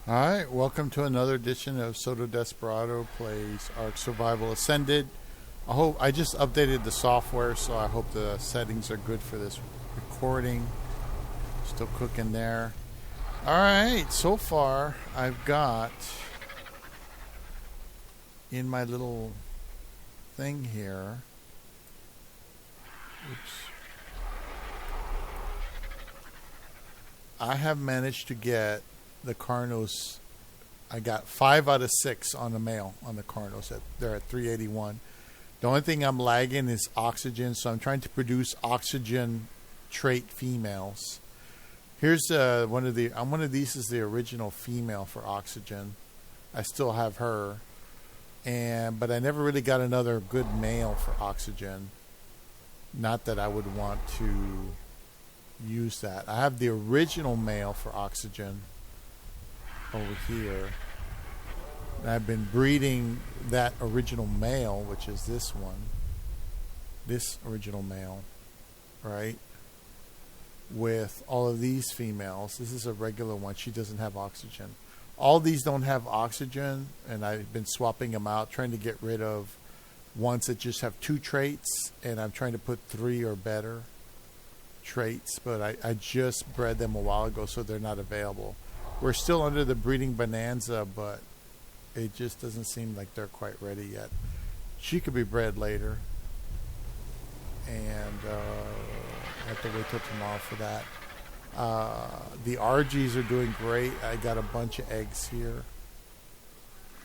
All right, welcome to another edition of Soto Desperado Plays Ark Survival Ascended. I just updated the software, so I hope the settings are good for this recording. Still cooking there. All right, so far I've got in my little thing here. Oops. I have managed to get the Carnos. I got 5 out of 6 on the male on the Carnos. They're at 381. The only thing I'm lagging is oxygen, so I'm trying to produce oxygen trait females. Here's one of these is the original female for oxygen. I still have her, but I never really got another good male for oxygen. Not that I would want to use that. I have the original male for oxygen over here. And I've been breeding that original male, which is this one. This original male, right? With all of these females. This is a regular one. She doesn't have oxygen. All these don't have oxygen, and I've been swapping them out, trying to get rid of ones that just have 2 traits, and I'm trying to put 3 or better traits, but I just bred them a while ago, so they're not available. We're still under the breeding bonanza, but it just doesn't seem like they're quite ready yet. She could be bred later, and I have to wait till tomorrow for that. The RGs are doing great. I got a bunch of eggs here.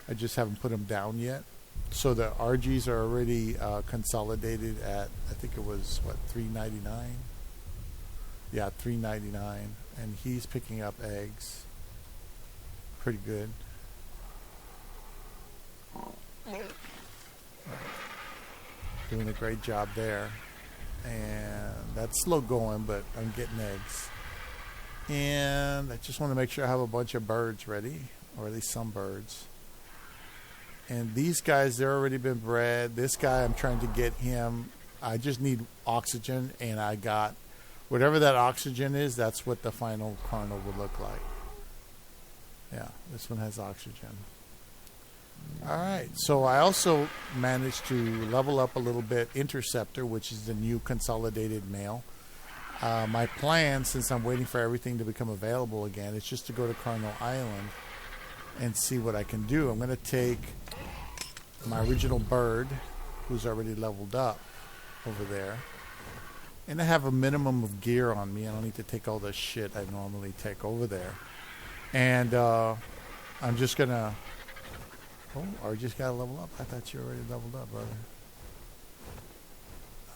I just haven't put them down yet. So the RGs are already consolidated at, I think it was, what, $3.99? Yeah, $3.99, and he's picking up eggs. Pretty good. Doing a great job there. And that's slow going, but I'm getting eggs. And I just want to make sure I have a bunch of birds ready, or at least some birds. And these guys, they're already been bred. This guy, I'm trying to get him. I just need oxygen, and I got whatever that oxygen is, that's what the final carnal would look like. Yeah, this one has oxygen. All right, so I also managed to level up a little bit Interceptor, which is the new consolidated male. My plan, since I'm waiting for everything to become available again, is just to go to Carnal Island and see what I can do. I'm going to take my original bird, who's already leveled up over there. And I have a minimum of gear on me. I don't need to take all the shit I normally take over there. And I'm just going to... Oh, or just got to level up. I thought you already leveled up, brother.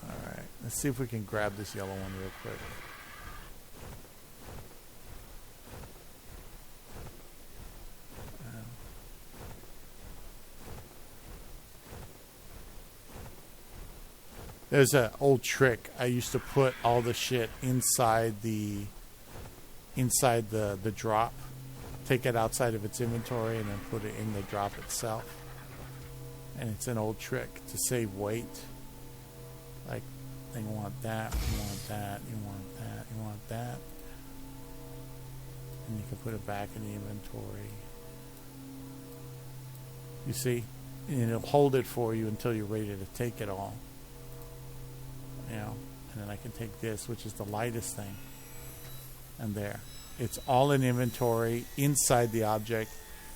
Alright, let's see if we can grab this yellow one real quick. There's an old trick. I used to put all the shit inside the drop. Take it outside of its inventory and then put it in the drop itself. And it's an old trick to save weight. Like, you want that, you want that, you want that, you want that. And you can put it back in the inventory. You see? And it'll hold it for you until you're ready to take it all. You know, and then I can take this, which is the lightest thing, and there. It's all in inventory inside the object.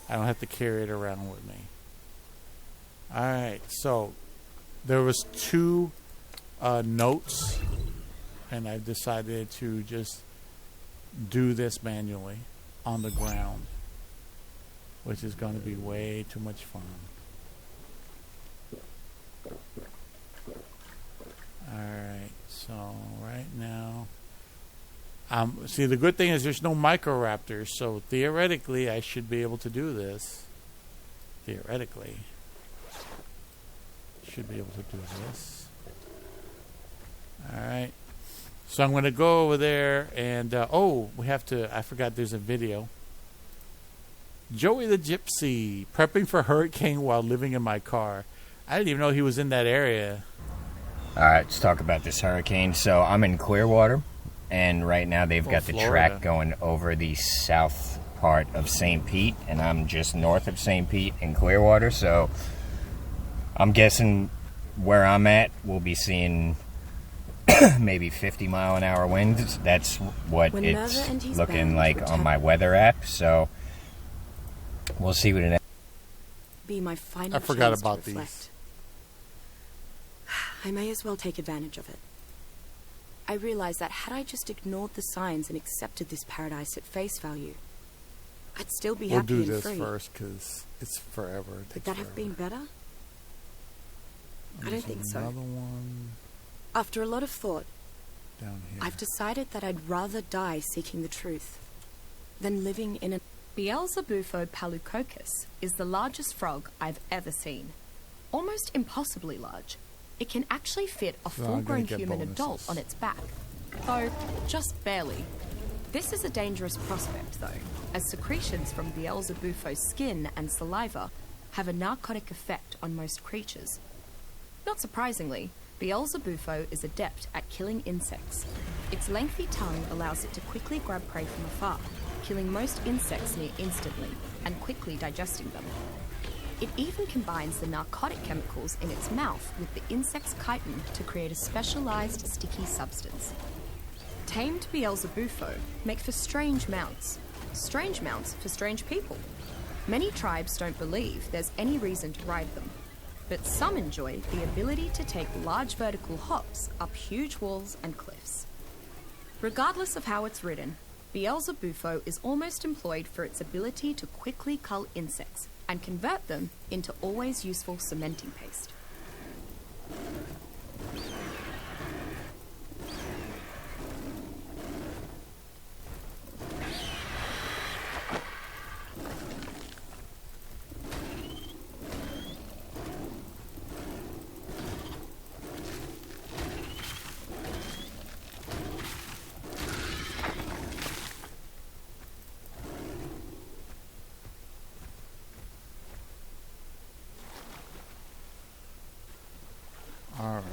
I don't have to carry it around with me. Alright, so there was 2 notes, and I've decided to just do this manually on the ground, which is going to be way too much fun. Alright, so right now, see, the good thing is there's no microraptors, so theoretically I should be able to do this. Theoretically. Should be able to do this. Alright. So I'm going to go over there and, I forgot there's a video. Joey the Gypsy, prepping for hurricane while living in my car. I didn't even know he was in that area. Alright, let's talk about this hurricane. So I'm in Clearwater, and right now they've got the Florida. track going over the south part of St. Pete, and I'm just north of St. Pete in Clearwater, so I'm guessing where I'm at, we'll be seeing maybe 50-mile-an-hour winds. That's what it's looking like on my weather app, so we'll see what it be my final I forgot chance about to reflect. these. I may as well take advantage of it. I realized that had I just ignored the signs and accepted this paradise at face value, I'd still be We'll happy do and this free. first because it's forever. It Could takes that have forever. been better? I don't There's think so. Another one After a lot of thought, down here. I've decided that I'd rather die seeking the truth than living in a... Beelzebufo palucocus is the largest frog I've ever seen. Almost impossibly large. It can actually fit a So I'm gonna full-grown get human bonuses. adult on its back. Though, just barely. This is a dangerous prospect, though, as secretions from Beelzebufo's skin and saliva have a narcotic effect on most creatures. Not surprisingly, Beelzebufo is adept at killing insects. Its lengthy tongue allows it to quickly grab prey from afar, killing most insects near instantly and quickly digesting them. It even combines the narcotic chemicals in its mouth with the insect's chitin to create a specialized sticky substance. Tamed Beelzebufo make for strange mounts for strange people. Many tribes don't believe there's any reason to ride them, but some enjoy the ability to take large vertical hops up huge walls and cliffs. Regardless of how it's ridden, Beelzebufo is almost employed for its ability to quickly cull insects and convert them into always useful cementing paste. All right.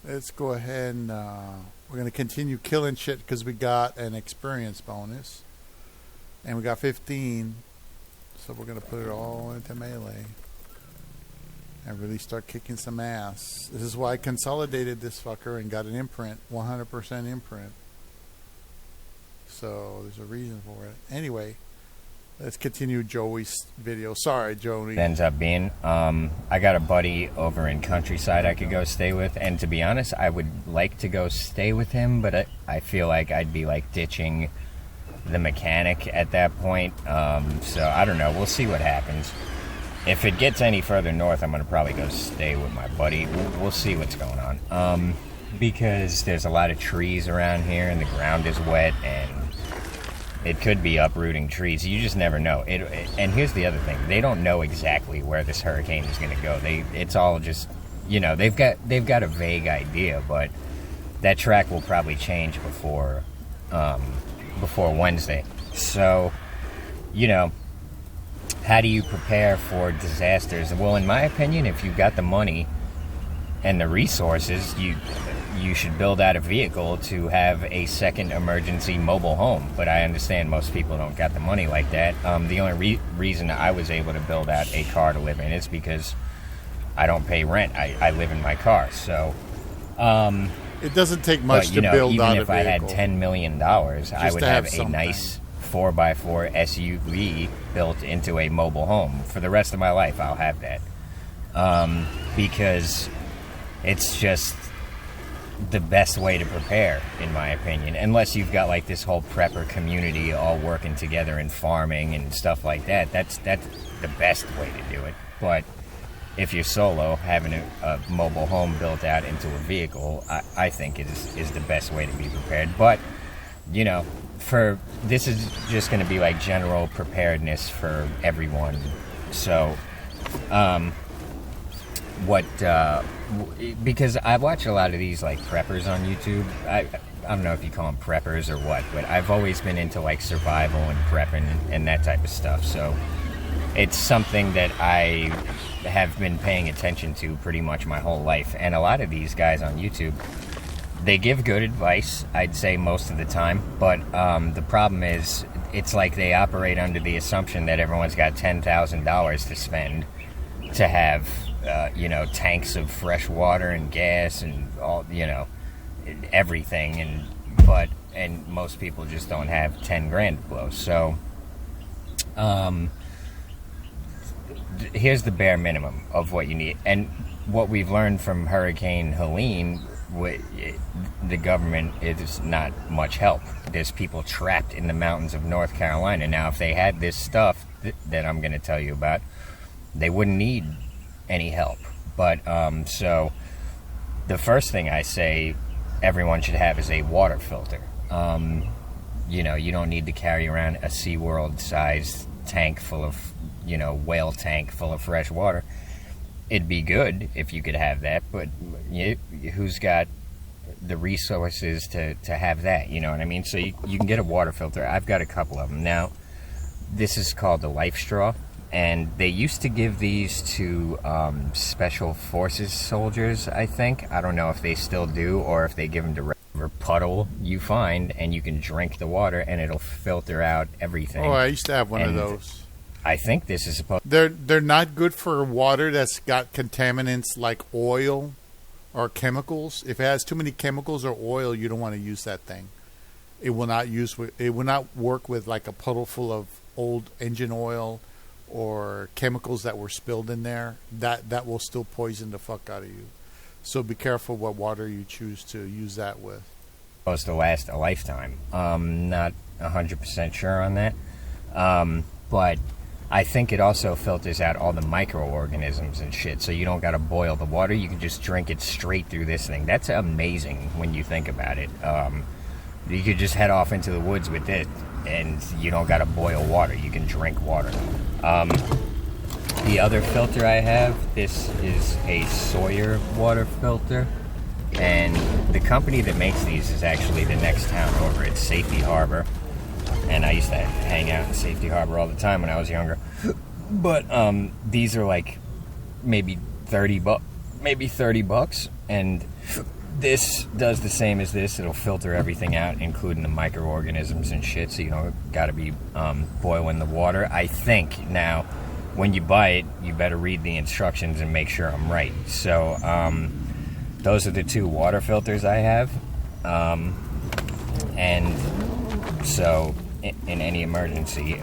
Let's go ahead and we're going to continue killing shit because we got an experience bonus. And we got 15. So we're going to put it all into melee. And really start kicking some ass. This is why I consolidated this fucker and got an imprint. 100% imprint. So there's a reason for it. Anyway, let's continue Joey's video. Sorry, Joey. ends up being. I got a buddy over in Countryside I could go stay with, and to be honest, I would like to go stay with him, but I feel like I'd be like ditching the mechanic at that point. So I don't know. We'll see what happens. If it gets any further north, I'm going to probably go stay with my buddy. We'll see what's going on. Because there's a lot of trees around here, and the ground is wet, and it could be uprooting trees. You just never know. And here's the other thing: they don't know exactly where this hurricane is going to go. It's all just, they've got a vague idea, but that track will probably change before Wednesday. So, how do you prepare for disasters? Well, in my opinion, if you've got the money and the resources, you should build out a vehicle to have a second emergency mobile home. But I understand most people don't got the money like that. The only reason I was able to build out a car to live in is because I don't pay rent. I live in my car. So It doesn't take much to build even out a if I had vehicle. $10 million, I would to have have a something. nice 4x4 SUV built into a mobile home. For the rest of my life, I'll have that. Because it's just the best way to prepare, in my opinion. Unless you've got like this whole prepper community all working together in farming and stuff like that. That's the best way to do it. But if you're solo, having a mobile home built out into a vehicle, I think is the best way to be prepared. But, this is just going to be like general preparedness for everyone. So, because I watch a lot of these like preppers on YouTube. I don't know if you call them preppers or what, but I've always been into like survival and prepping and that type of stuff. So it's something that I have been paying attention to pretty much my whole life. And a lot of these guys on YouTube, they give good advice, I'd say most of the time, but the problem is it's like they operate under the assumption that everyone's got $10,000 to spend to have, tanks of fresh water and gas and all, everything, and most people just don't have 10 grand to blow. So, here's the bare minimum of what you need. And what we've learned from Hurricane Helene, the government is not much help. There's people trapped in the mountains of North Carolina. Now, if they had this stuff that I'm going to tell you about, they wouldn't need any help. But, so, the first thing I say everyone should have is a water filter. You don't need to carry around a SeaWorld-sized tank full of, whale tank full of fresh water. It'd be good if you could have that, but who's got the resources to have that? You know what I mean? So you can get a water filter. I've got a couple of them. Now, this is called the Life Straw, and they used to give these to Special Forces soldiers, I think. I don't know if they still do, or if they give them to whatever puddle you find, and you can drink the water, and it'll filter out everything. Oh, I used to have one of those. I think this is supposed. They're not good for water that's got contaminants like oil or chemicals. If it has too many chemicals or oil, you don't want to use that thing. It will not work with like a puddle full of old engine oil or chemicals that were spilled in there. That will still poison the fuck out of you. So be careful what water you choose to use that with. Supposed to last a lifetime. Not 100% sure on that. But I think it also filters out all the microorganisms and shit, so you don't got to boil the water. You can just drink it straight through this thing. That's amazing when you think about it. You could just head off into the woods with it, and you don't got to boil water. You can drink water. The other filter I have, this is a Sawyer water filter, and the company that makes these is actually the next town over. It's Safety Harbor. And I used to hang out in Safety Harbor all the time when I was younger. But these are like maybe $30, and this does the same as this. It'll filter everything out, including the microorganisms and shit, so you don't got to be boiling the water. I think now, when you buy it, you better read the instructions and make sure I'm right. So those are the two water filters I have. And so in any emergency,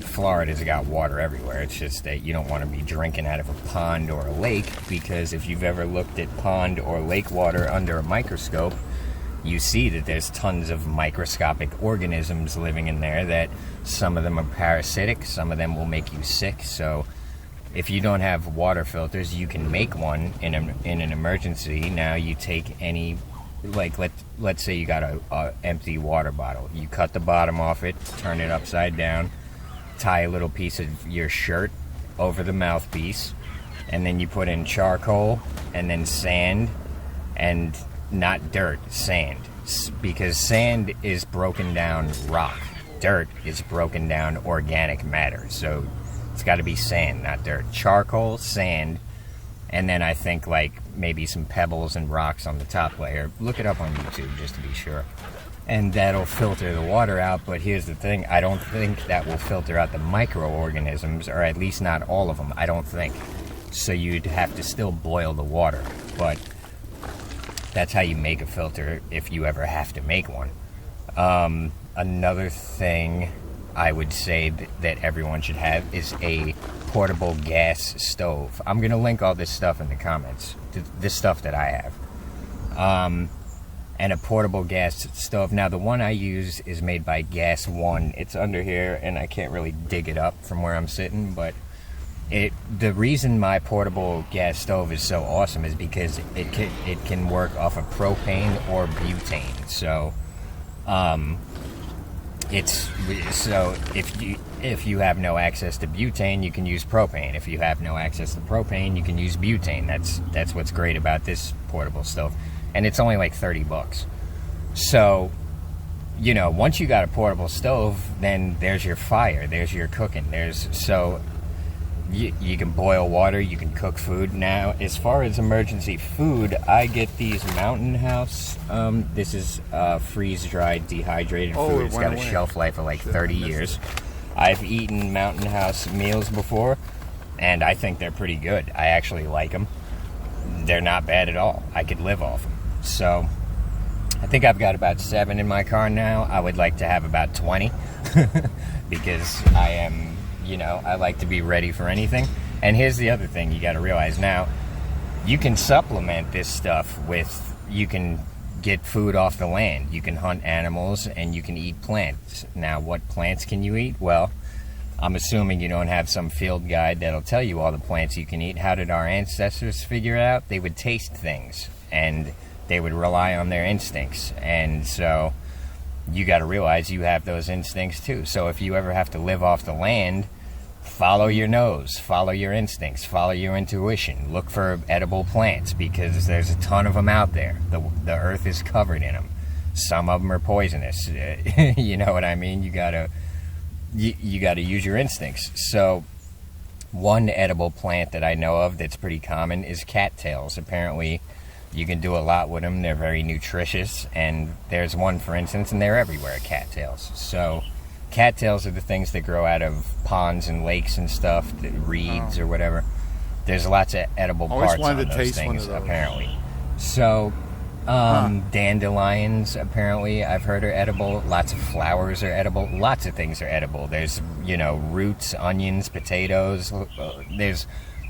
Florida's got water everywhere. It's just that you don't want to be drinking out of a pond or a lake, because if you've ever looked at pond or lake water under a microscope, you see that there's tons of microscopic organisms living in there, that some of them are parasitic, some of them will make you sick. So if you don't have water filters, you can make one in an emergency. Now you take any, like let's say you got a empty water bottle. You cut the bottom off it, turn it upside down, tie a little piece of your shirt over the mouthpiece, and then you put in charcoal and then sand, and not dirt, sand, because sand is broken down rock. Dirt is broken down organic matter, so it's got to be sand, not dirt. Charcoal, sand, and then I think like maybe some pebbles and rocks on the top layer. Look it up on YouTube just to be sure. And that'll filter the water out, but here's the thing, I don't think that will filter out the microorganisms, or at least not all of them, I don't think. So you'd have to still boil the water, but that's how you make a filter if you ever have to make one. Another thing I would say that everyone should have is a portable gas stove. I'm going to link all this stuff in the comments, this stuff that I have. And a portable gas stove. Now, the one I use is made by Gas One. It's under here, and I can't really dig it up from where I'm sitting, but the reason my portable gas stove is so awesome is because it can work off of propane or butane. So, if you have no access to butane, you can use propane. If you have no access to propane, you can use butane. That's what's great about this portable stove. And it's only like $30. So, once you got a portable stove, then there's your fire, there's your cooking, so You can boil water, you can cook food. Now, as far as emergency food, I get these Mountain House. This is freeze-dried, dehydrated food. It's got a shelf life of like 30 years. I've eaten Mountain House meals before, and I think they're pretty good. I actually like them. They're not bad at all. I could live off them. So, I think I've got about 7 in my car now. I would like to have about 20 because I am... I like to be ready for anything. And here's the other thing you got to realize now. You can supplement this stuff with... You can get food off the land. You can hunt animals and you can eat plants. Now, what plants can you eat? Well, I'm assuming you don't have some field guide that'll tell you all the plants you can eat. How did our ancestors figure it out? They would taste things. And they would rely on their instincts. And so... you got to realize you have those instincts too. So if you ever have to live off the land, follow your nose, follow your instincts, follow your intuition. Look for edible plants because there's a ton of them out there. The earth is covered in them. Some of them are poisonous. You know what I mean? You gotta use your instincts. So one edible plant that I know of that's pretty common is cattails. Apparently, you can do a lot with them. They're very nutritious. And there's one, for instance, and they're everywhere, cattails. So cattails are the things that grow out of ponds and lakes and stuff, the reeds or whatever. There's lots of edible parts on those things, apparently. So dandelions, apparently, I've heard are edible. Lots of flowers are edible. Lots of things are edible. There's, roots, onions, potatoes. There's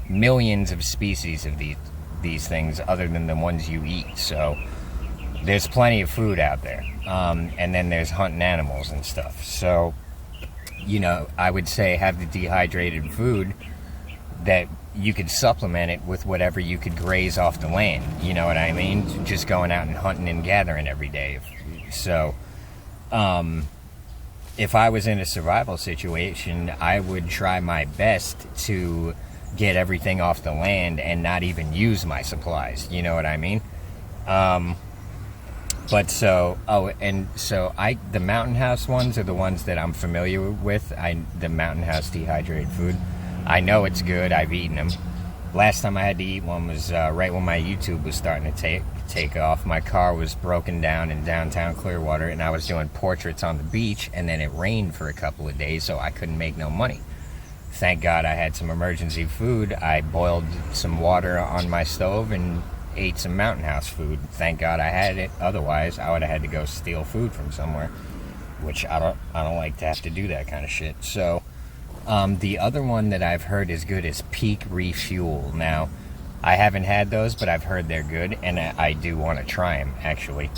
millions of species of these things other than the ones you eat. So there's plenty of food out there. And then there's hunting animals and stuff. So, I would say have the dehydrated food that you could supplement it with whatever you could graze off the land. You know what I mean? Just going out and hunting and gathering every day. So, if I was in a survival situation, I would try my best to get everything off the land and not even use my supplies. You know what I mean? But so, the Mountain House ones are the ones that I'm familiar with. The Mountain House dehydrated food. I know it's good. I've eaten them. Last time I had to eat one was right when my YouTube was starting to take off. My car was broken down in downtown Clearwater, and I was doing portraits on the beach, and then it rained for a couple of days, so I couldn't make no money. Thank God I had some emergency food. I boiled some water on my stove and ate some Mountain House food. Thank God I had it. Otherwise, I would have had to go steal food from somewhere, which I don't like to have to do that kind of shit. So, the other one that I've heard is good is Peak Refuel. Now, I haven't had those, but I've heard they're good, and I do want to try them, actually.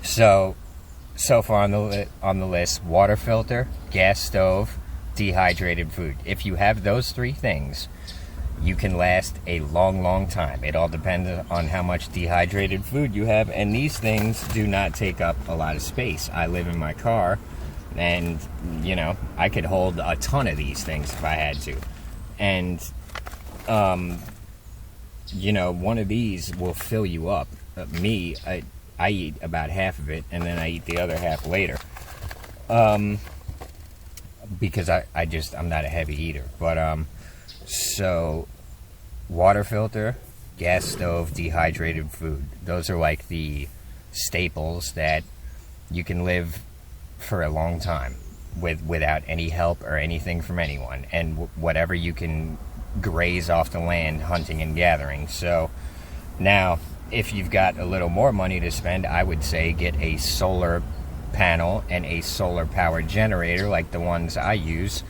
So far on the list, water filter, gas stove, dehydrated food. If you have those 3 things, you can last a long, long time. It all depends on how much dehydrated food you have, and these things do not take up a lot of space. I live in my car, and, I could hold a ton of these things if I had to. And, one of these will fill you up. I eat about half of it, and then I eat the other half later. Because I'm not a heavy eater. But, so, water filter, gas stove, dehydrated food. Those are like the staples that you can live for a long time without any help or anything from anyone. And whatever you can graze off the land, hunting and gathering. So, now, if you've got a little more money to spend, I would say get a solar panel and a solar powered generator like the ones I use.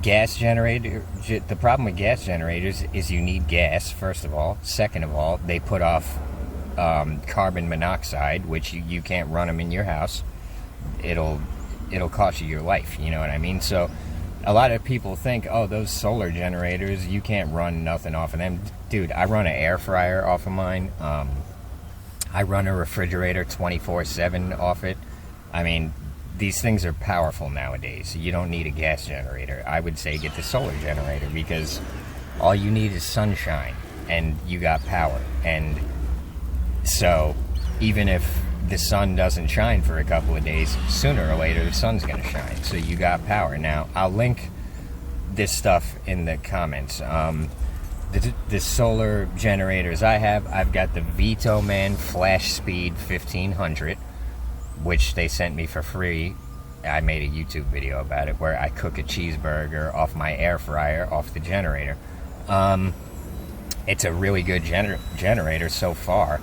Gas generator, the problem with gas generators is you need gas, first of all. Second of all, they put off carbon monoxide, which you can't run them in your house. It'll cost you your life, you know what I mean? So a lot of people think, oh, those solar generators, you can't run nothing off of them. Dude, I run an air fryer off of mine. I run a refrigerator 24/7 off it. I mean, these things are powerful nowadays. You don't need a gas generator. I would say get the solar generator because all you need is sunshine and you got power. And so even if the sun doesn't shine for a couple of days, sooner or later the sun's going to shine. So you got power. Now, I'll link this stuff in the comments. The solar generators I've got the Vito Man Flash Speed 1500, which they sent me for free. I made a YouTube video about it where I cook a cheeseburger off my air fryer off the generator. It's a really good generator so far.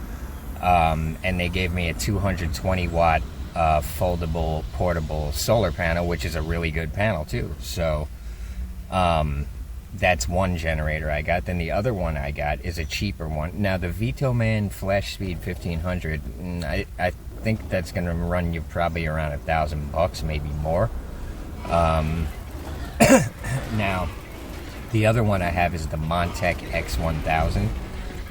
And they gave me a 220 watt foldable portable solar panel, which is a really good panel too. So that's one generator I got. Then the other one I got is a cheaper one. Now the Vito Man Flash Speed 1500, I think that's going to run you probably around $1,000, maybe more. Now the other one I have is the Montech X1000.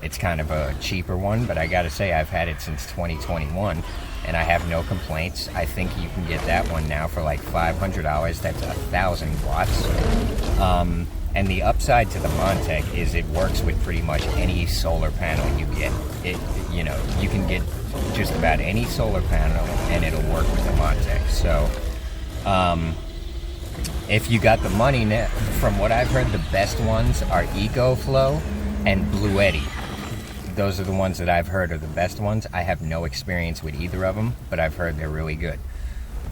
It's kind of a cheaper one, but I gotta say I've had it since 2021 and I have no complaints. I think you can get that one now for like $500. That's 1,000 watts. And the upside to the Montech is it works with pretty much any solar panel you get. You can get just about any solar panel and it'll work with the Montech. So if you got the money, from what I've heard, the best ones are EcoFlow and Bluetti. Those are the ones that I've heard are the best ones. I have no experience with either of them, but I've heard they're really good.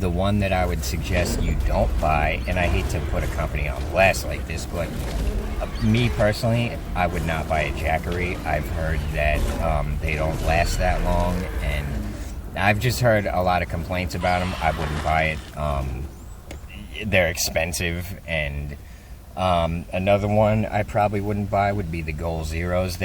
The one that I would suggest you don't buy, and I hate to put a company on blast like this, but me personally, I would not buy a Jackery. I've heard that they don't last that long, and I've just heard a lot of complaints about them. I wouldn't buy it. They're expensive, and another one I probably wouldn't buy would be the Goal Zeros.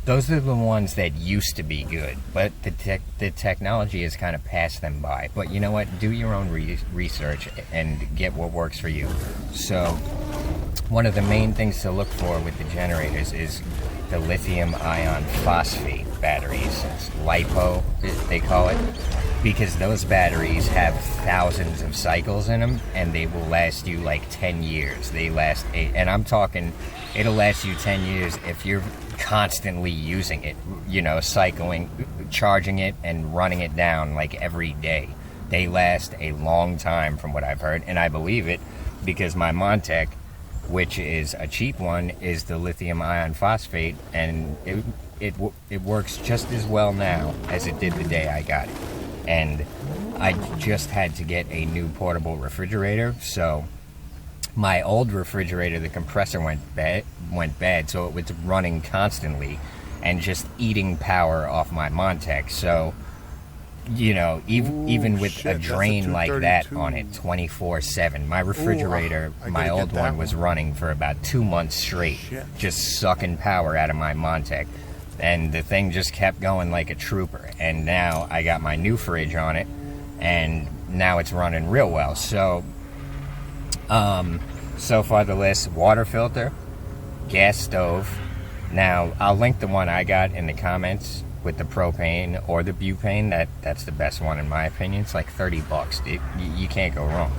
Those are the ones that used to be good, but the technology has kind of passed them by. But you know what? Do your own research and get what works for you. So one of the main things to look for with the generators is the lithium ion phosphate batteries. It's LiPo, they call it, because those batteries have thousands of cycles in them, and they will last you like 10 years. They last and I'm talking, it'll last you 10 years if you're constantly using it, cycling, charging it and running it down like every day. They last a long time from what I've heard, and I believe it because my Montech, which is a cheap one, is the lithium ion phosphate, and it works just as well now as it did the day I got it. And I just had to get a new portable refrigerator, so my old refrigerator, the compressor went bad, so it was running constantly and just eating power off my Montech. So, even with a drain like that on it 24/7, my refrigerator, my old one was running for about 2 months straight, just sucking power out of my Montech. And the thing just kept going like a trooper. And now I got my new fridge on it, and now it's running real well. So far the list: water filter, gas stove. Now I'll link the one I got in the comments with the propane or the butane. That's the best one in my opinion. It's like $30. You can't go wrong.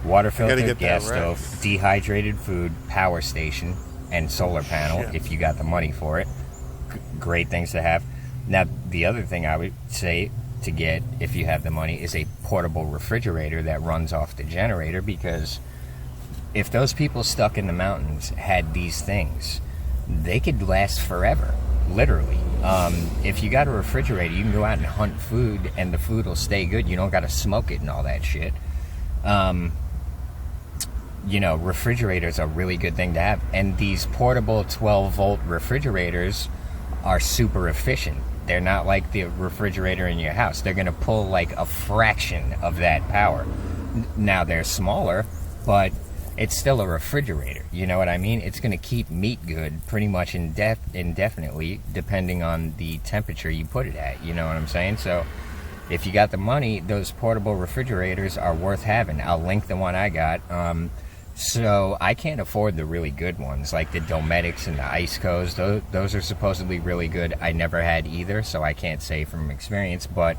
Water filter, gas stove, dehydrated food, power station, and solar panel if you got the money for it. Great things to have. Now the other thing I would say to get, if you have the money, is a portable refrigerator that runs off the generator, because if those people stuck in the mountains had these things, they could last forever, literally. If you got a refrigerator, you can go out and hunt food and the food will stay good. You don't got to smoke it and all that shit. Refrigerators are a really good thing to have, and these portable 12-volt refrigerators are super efficient. They're not like the refrigerator in your house. They're going to pull like a fraction of that power. Now they're smaller, but it's still a refrigerator. You know what I mean? It's going to keep meat good pretty much indefinitely, depending on the temperature you put it at. You know what I'm saying? So if you got the money, those portable refrigerators are worth having. I'll link the one I got. So I can't afford the really good ones, like the Dometics and the Icecos. Those are supposedly really good. I never had either, so I can't say from experience. But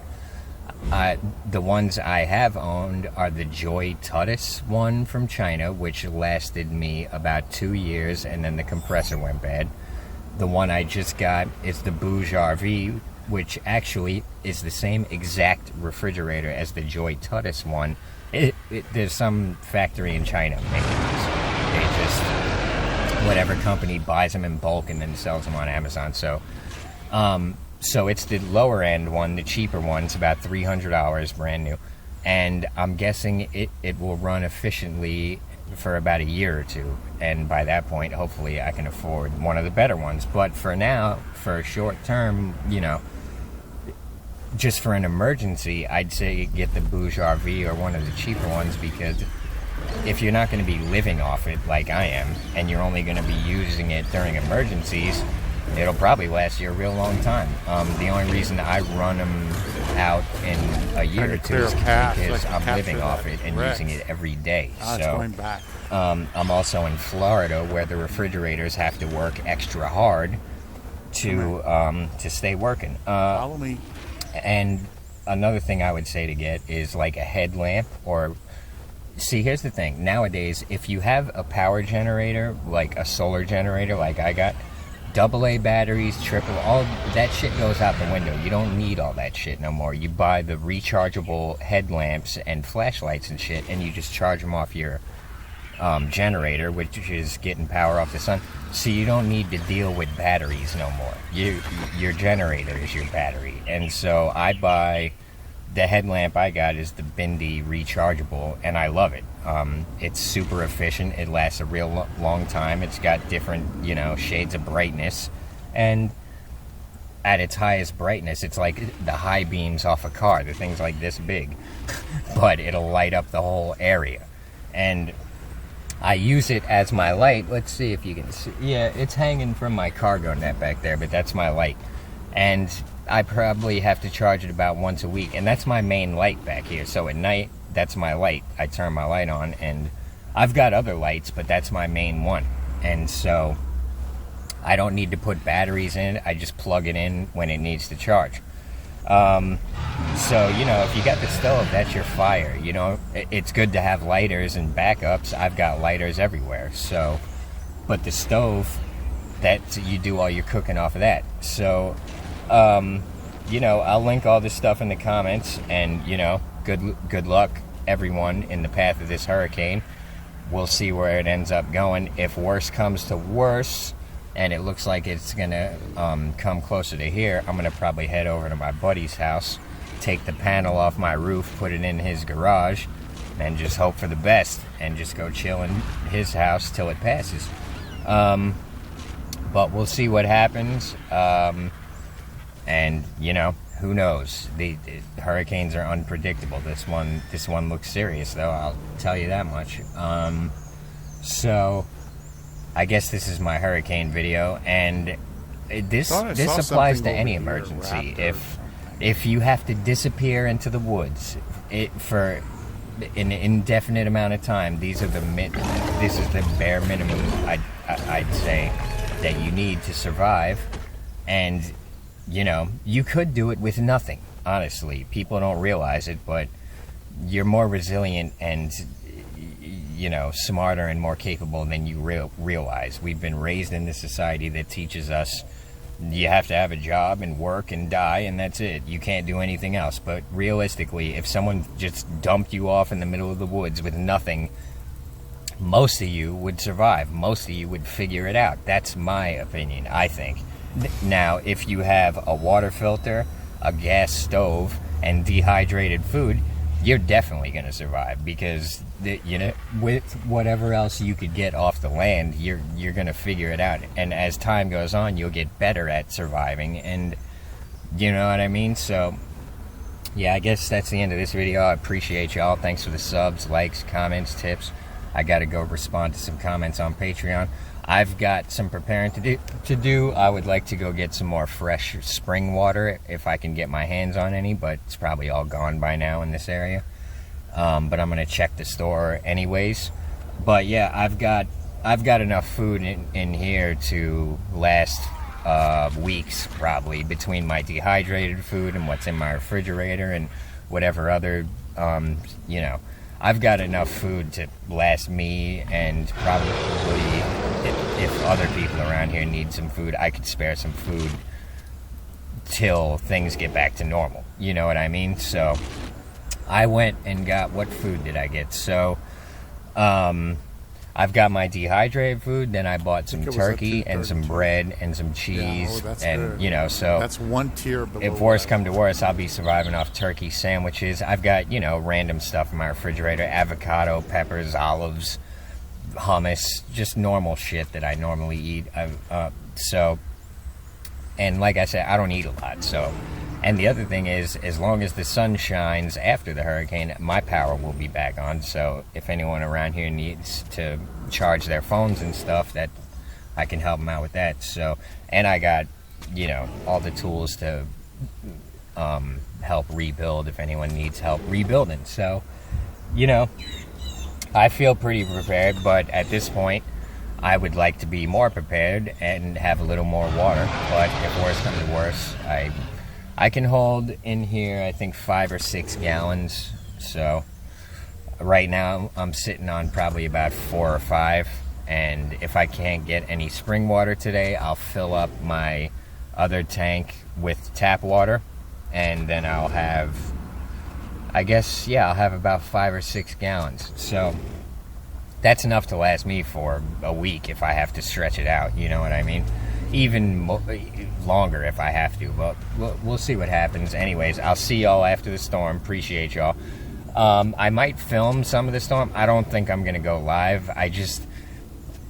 the ones I have owned are the Joy Tutus one from China, which lasted me about 2 years, and then the compressor went bad. The one I just got is the Bouge RV, which actually is the same exact refrigerator as the Joy Tuttis one. There's some factory in China making these. They just, whatever company buys them in bulk and then sells them on Amazon. So it's the lower end one, the cheaper one. It's about $300, brand new. And I'm guessing it will run efficiently for about a year or two. And by that point, hopefully I can afford one of the better ones. But for now, for short term, you know, just for an emergency, I'd say get the Bouge RV or one of the cheaper ones, because if you're not going to be living off it like I am, and you're only going to be using it during emergencies, it'll probably last you a real long time. The only reason I run them out in a year or two is because I'm living off it and using it every day. It's going back. I'm also in Florida, where the refrigerators have to work extra hard to stay working. Follow me. And another thing I would say to get is like a headlamp, or see, here's the thing. Nowadays, if you have a power generator, like a solar generator like I got, AA batteries, triple, all that shit goes out the window. You don't need all that shit no more. You buy the rechargeable headlamps and flashlights and shit, and you just charge them off your generator, which is getting power off the sun. So you don't need to deal with batteries no more. Your generator is your battery. And so I buy, the headlamp I got is the Bindi rechargeable, and I love it. It's super efficient. It lasts a real long time. It's got different, you know, shades of brightness, and at its highest brightness, it's like the high beams off a car. The thing's like this big, but it'll light up the whole area. And I use it as my light. Let's see if you can see. Yeah, it's hanging from my cargo net back there, but that's my light. And I probably have to charge it about once a week, and that's my main light back here. So at night, that's my light. I turn my light on, and I've got other lights, but that's my main one. And so I don't need to put batteries in it. I just plug it in when it needs to charge. So, you know, if you got the stove, that's your fire. You know, it's good to have lighters and backups. I've got lighters everywhere. So, but the stove, that you do all your cooking off of that. So, you know, I'll link all this stuff in the comments, and, you know, good luck everyone in the path of this hurricane. We'll see where it ends up going. If worse comes to worse, and it looks like it's gonna come closer to here, I'm gonna probably head over to my buddy's house, take the panel off my roof, put it in his garage, and just hope for the best, and just go chill in his house till it passes. But we'll see what happens. And, you know, who knows? The hurricanes are unpredictable. This one looks serious, though, I'll tell you that much. So I guess this is my hurricane video, and this applies to any emergency. If you have to disappear into the woods for an indefinite amount of time, this is the bare minimum I'd say that you need to survive. And, you know, you could do it with nothing, honestly. People don't realize it, but you're more resilient and, you know, smarter and more capable than you realize. We've been raised in this society that teaches us you have to have a job and work and die, and that's it. You can't do anything else. But realistically, if someone just dumped you off in the middle of the woods with nothing, most of you would survive. Most of you would figure it out. That's my opinion, I think. Now, if you have a water filter, a gas stove, and dehydrated food, you're definitely going to survive, because you know, with whatever else you could get off the land, you're going to figure it out. And as time goes on, you'll get better at surviving, and you know what I mean? So yeah, I guess that's the end of this video. I appreciate y'all. Thanks for the subs, likes, comments, tips. I got to go respond to some comments on Patreon. I've got some preparing to do. I would like to go get some more fresh spring water if I can get my hands on any, but it's probably all gone by now in this area. But I'm gonna check the store anyways. But yeah, I've got enough food in here to last weeks, probably, between my dehydrated food and what's in my refrigerator and whatever other you know. I've got enough food to last me and probably, if other people around here need some food, I could spare some food till things get back to normal. You know what I mean? So I went and got, what food did I get? So I've got my dehydrated food, then I bought some turkey and some bread and some cheese, and good. You know, so that's one tier below. If worse come to worse, I'll be surviving off turkey sandwiches. I've got, you know, random stuff in my refrigerator: avocado, peppers, olives, hummus, just normal shit that I normally eat. So, and like I said, I don't eat a lot, so. And the other thing is, as long as the sun shines after the hurricane, my power will be back on. So if anyone around here needs to charge their phones and stuff, that I can help them out with that. So, and I got, you know, all the tools to help rebuild if anyone needs help rebuilding. So, you know, I feel pretty prepared, but at this point, I would like to be more prepared and have a little more water. But if worse comes to worse, I can hold in here, I think, 5 or 6 gallons. So right now I'm sitting on probably about 4 or 5. And if I can't get any spring water today, I'll fill up my other tank with tap water. And then I'll have, I guess, yeah, I'll have about 5 or 6 gallons. So that's enough to last me for a week if I have to stretch it out. You know what I mean? Even longer if I have to, but we'll see what happens. Anyways, I'll see y'all after the storm. Appreciate y'all. I might film some of the storm. I don't think I'm gonna go live.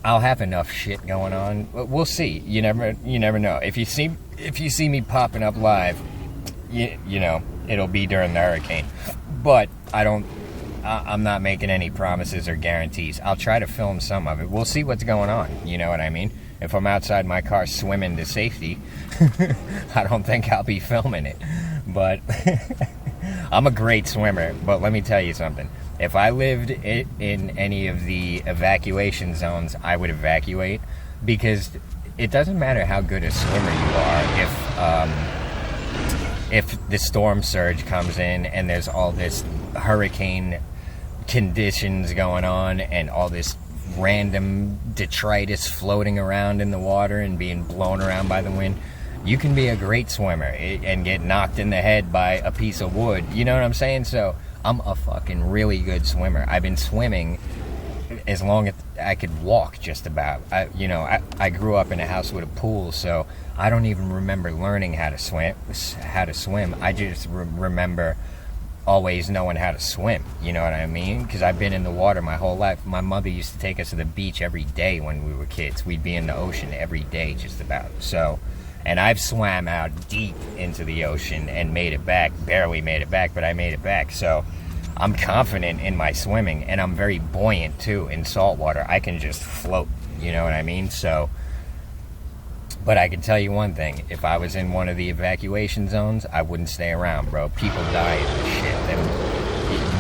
I'll have enough shit going on. We'll see. You never know. If you see me popping up live, you know, it'll be during the hurricane. But I'm not making any promises or guarantees. I'll try to film some of it. We'll see what's going on. You know what I mean? If I'm outside my car swimming to safety, I don't think I'll be filming it. But I'm a great swimmer. But let me tell you something. If I lived in any of the evacuation zones, I would evacuate. Because it doesn't matter how good a swimmer you are if the storm surge comes in and there's all this hurricane conditions going on and all this random detritus floating around in the water and being blown around by the wind. You can be a great swimmer and get knocked in the head by a piece of wood. You know what I'm saying? So I'm a fucking really good swimmer. I've been swimming as long as I could walk, just about. I grew up in a house with a pool, so I don't even remember learning how to swim. I just remember always knowing how to swim, you know what I mean? Because I've been in the water my whole life. My mother used to take us to the beach every day when we were kids. We'd be in the ocean every day, just about. So, and I've swam out deep into the ocean and made it back. Barely made it back, but I made it back. So I'm confident in my swimming, and I'm very buoyant too in salt water. I can just float, you know what I mean? So, but I can tell you one thing: if I was in one of the evacuation zones, I wouldn't stay around, bro. People die of this shit.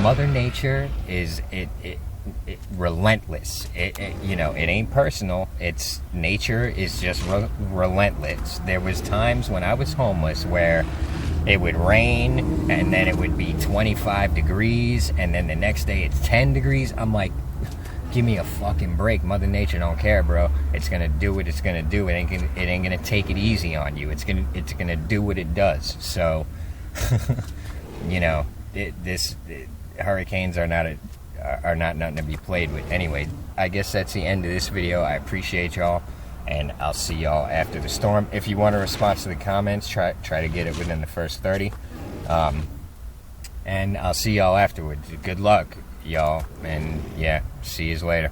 Mother Nature is relentless. It ain't personal. It's nature is just relentless. There was times when I was homeless where it would rain and then it would be 25 degrees and then the next day it's 10 degrees. I'm like, give me a fucking break. Mother Nature don't care, bro. It's gonna do what it's gonna do. It ain't gonna take it easy on you. It's gonna do what it does. So, you know, hurricanes are not nothing to be played with. Anyway, I guess that's the end of this video. I appreciate y'all, and I'll see y'all after the storm. If you want a response to the comments, try to get it within the first 30. And I'll see y'all afterwards. Good luck, y'all, and yeah, see you later.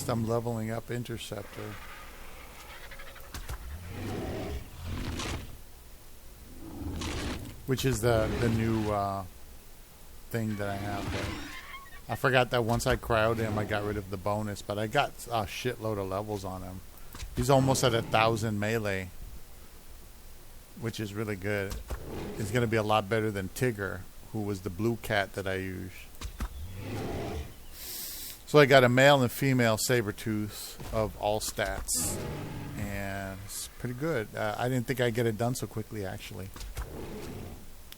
I'm leveling up Interceptor. Which is the new thing that I have. But I forgot that once I crowd him, I got rid of the bonus, but I got a shitload of levels on him. He's almost at 1,000 melee. which is really good. It's going to be a lot better than Tigger, who was the blue cat that I used. So I got a male and female saber-tooth of all stats, and it's pretty good. I didn't think I'd get it done so quickly, actually.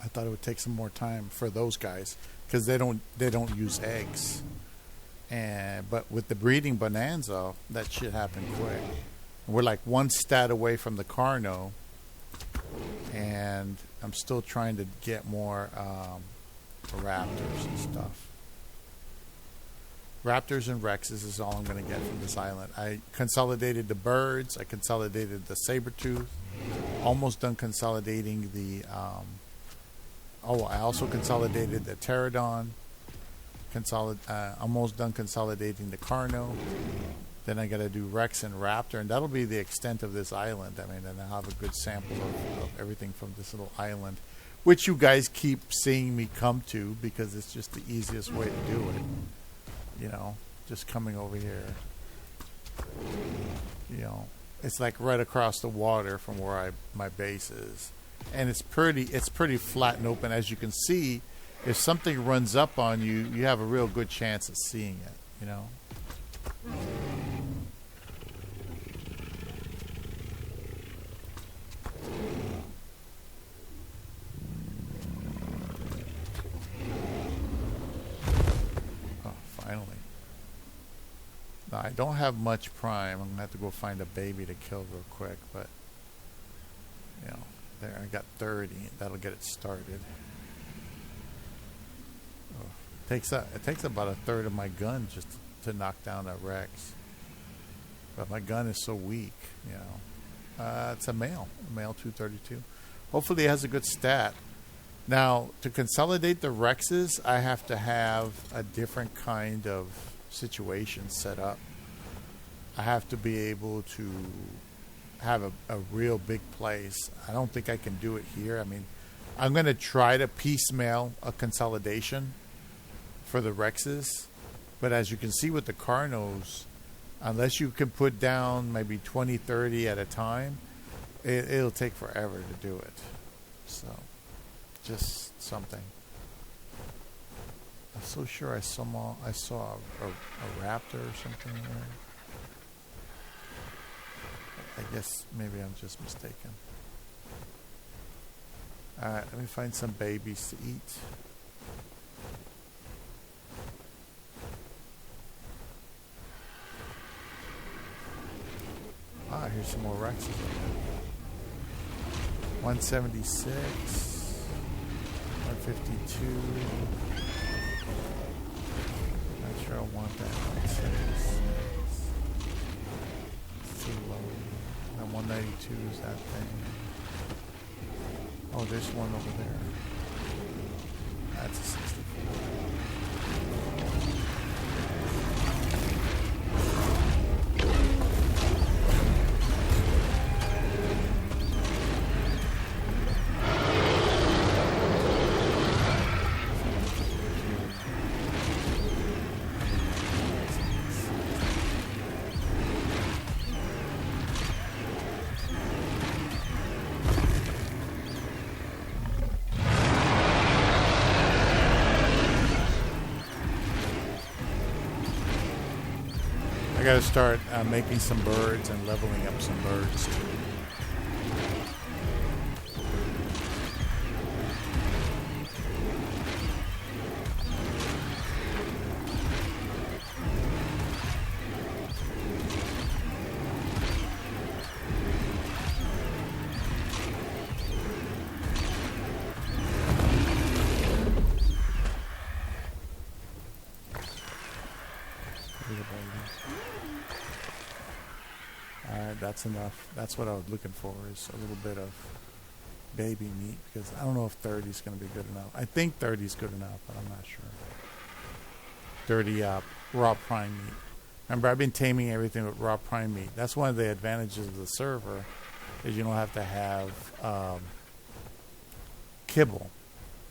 I thought it would take some more time for those guys because they don't use eggs. But with the breeding bonanza, that shit happened quick. We're like one stat away from the Carno, and I'm still trying to get more raptors and stuff. Raptors and Rexes is all I'm going to get from this island. I consolidated the birds. I consolidated the saber-tooth. Almost done consolidating the... I also consolidated the pterodon. Almost done consolidating the Carno. Then I got to do Rex and Raptor, and that'll be the extent of this island. I mean, and I'll have a good sample of everything from this little island, which you guys keep seeing me come to because it's just the easiest way to do it. You know, just coming over here. You know, it's like right across the water from where my base is, and it's pretty flat and open. As you can see, if something runs up on you, you have a real good chance of seeing it. You know. Finally. Now, I don't have much prime. I'm going to have to go find a baby to kill real quick, but, you know, there, I got 30. That'll get it started. Oh, it takes about a third of my gun just to knock down a Rex. But my gun is so weak, you know. It's a male 232. Hopefully it has a good stat. Now, to consolidate the Rexes, I have to have a different kind of situation set up. I have to be able to have a real big place. I don't think I can do it here. I mean, I'm going to try to piecemeal a consolidation for the Rexes. But as you can see with the Carnos, unless you can put down maybe 20, 30 at a time, it'll take forever to do it. So... just something. I'm so sure I saw a raptor or something there. I guess maybe I'm just mistaken. Alright, let me find some babies to eat. Here's some more Rexes. 176. 152. Not sure I want that. 176. It's too low. And 192 is that thing. Oh, there's one over there. That's a 64. I gotta start making some birds and leveling up some birds too. That's enough. That's what I was looking for, is a little bit of baby meat, because I don't know if 30 is going to be good enough. I think 30 is good enough, but I'm not sure. 30 raw prime meat. Remember, I've been taming everything with raw prime meat. That's one of the advantages of the server, is you don't have to have kibble,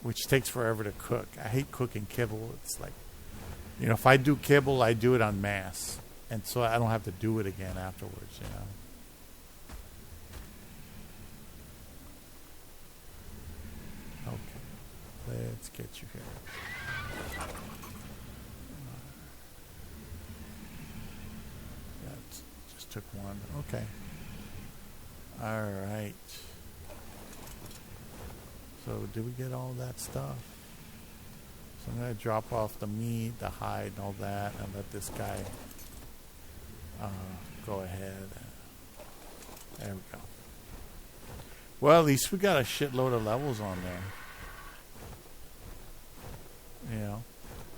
which takes forever to cook. I hate cooking kibble. It's like, you know, if I do kibble, I do it en masse. And so I don't have to do it again afterwards, you know. let's get you here. That just took one. Okay. All right. So did we get all that stuff? So I'm going to drop off the meat, the hide, and all that, and let this guy go ahead. There we go. Well, at least we got a shitload of levels on there. You know.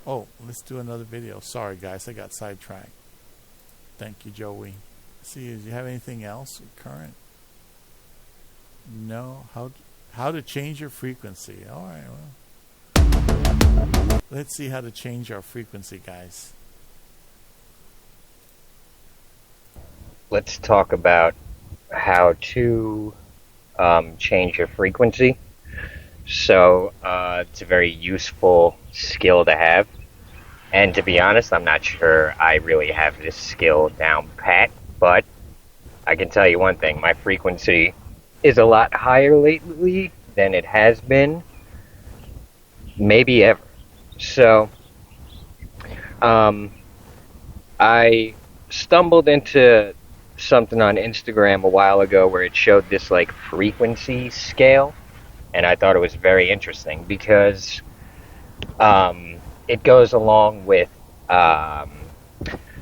Oh, let's do another video. Sorry, guys, I got sidetracked. Thank you, Joey. See, do you have anything else current? No. How to change your frequency? All right. Well, let's see how to change our frequency, guys. Let's talk about how to change your frequency. So it's a very useful skill to have. And to be honest, I'm not sure I really have this skill down pat, but I can tell you one thing. My frequency is a lot higher lately than it has been, maybe ever. So I stumbled into something on Instagram a while ago where it showed this like frequency scale, and I thought it was very interesting because it goes along with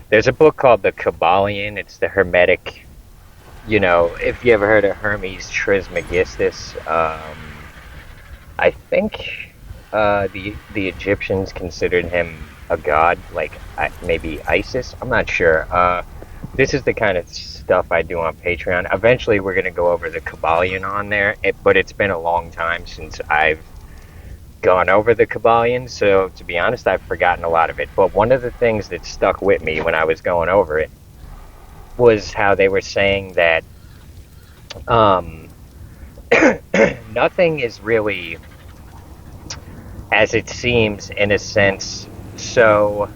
there's a book called The Kabbalion. It's the Hermetic, you know, if you ever heard of Hermes Trismegistus. I think the Egyptians considered him a god, like maybe Isis. I'm not sure. This is the kind of stuff I do on Patreon. Eventually, we're going to go over the Kabbalion on there, but it's been a long time since I've gone over the Kabbalion, so to be honest, I've forgotten a lot of it. But one of the things that stuck with me when I was going over it was how they were saying that nothing is really as it seems, in a sense. So,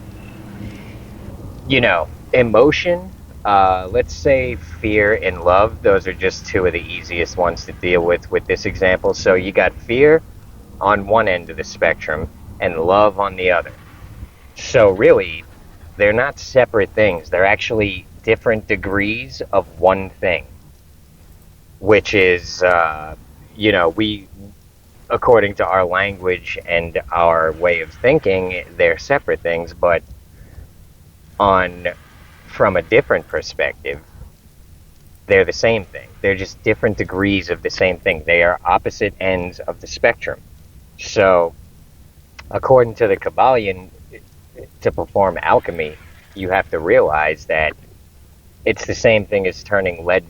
you know, emotion, let's say fear and love, those are just two of the easiest ones to deal with this example. So you got fear on one end of the spectrum and love on the other. So really, they're not separate things. They're actually different degrees of one thing, which is, you know, we, according to our language and our way of thinking, they're separate things, but from a different perspective, they're the same thing. They're just different degrees of the same thing. They are opposite ends of the spectrum. So, according to the Kabbalion, to perform alchemy, you have to realize that it's the same thing as turning lead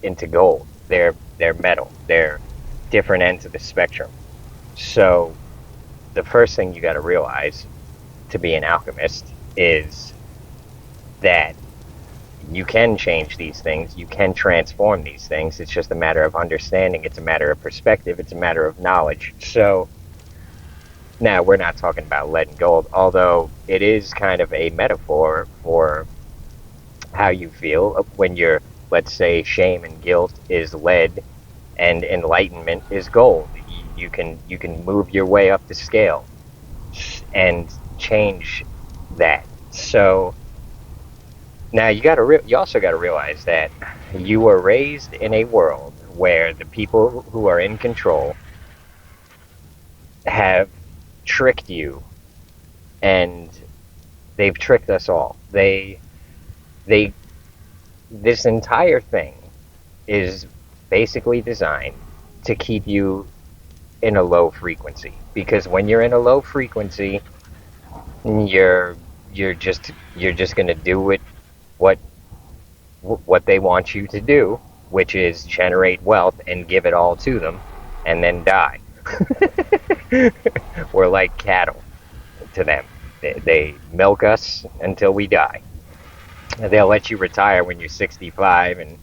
into gold. They're metal. They're different ends of the spectrum. So, the first thing you got to realize to be an alchemist is that you can change these things, you can transform these things. It's just a matter of understanding, it's a matter of perspective, it's a matter of knowledge. So, now we're not talking about lead and gold, although it is kind of a metaphor for how you feel when you're, let's say, shame and guilt is lead and enlightenment is gold. You can move your way up the scale and change that. So now you also got to realize that you were raised in a world where the people who are in control have tricked you, and they've tricked us all. This entire thing is basically designed to keep you in a low frequency, because when you're in a low frequency, you're just going to do what they want you to do, which is generate wealth and give it all to them and then die. We're like cattle to them. They milk us until we die. They'll let you retire when you're 65, and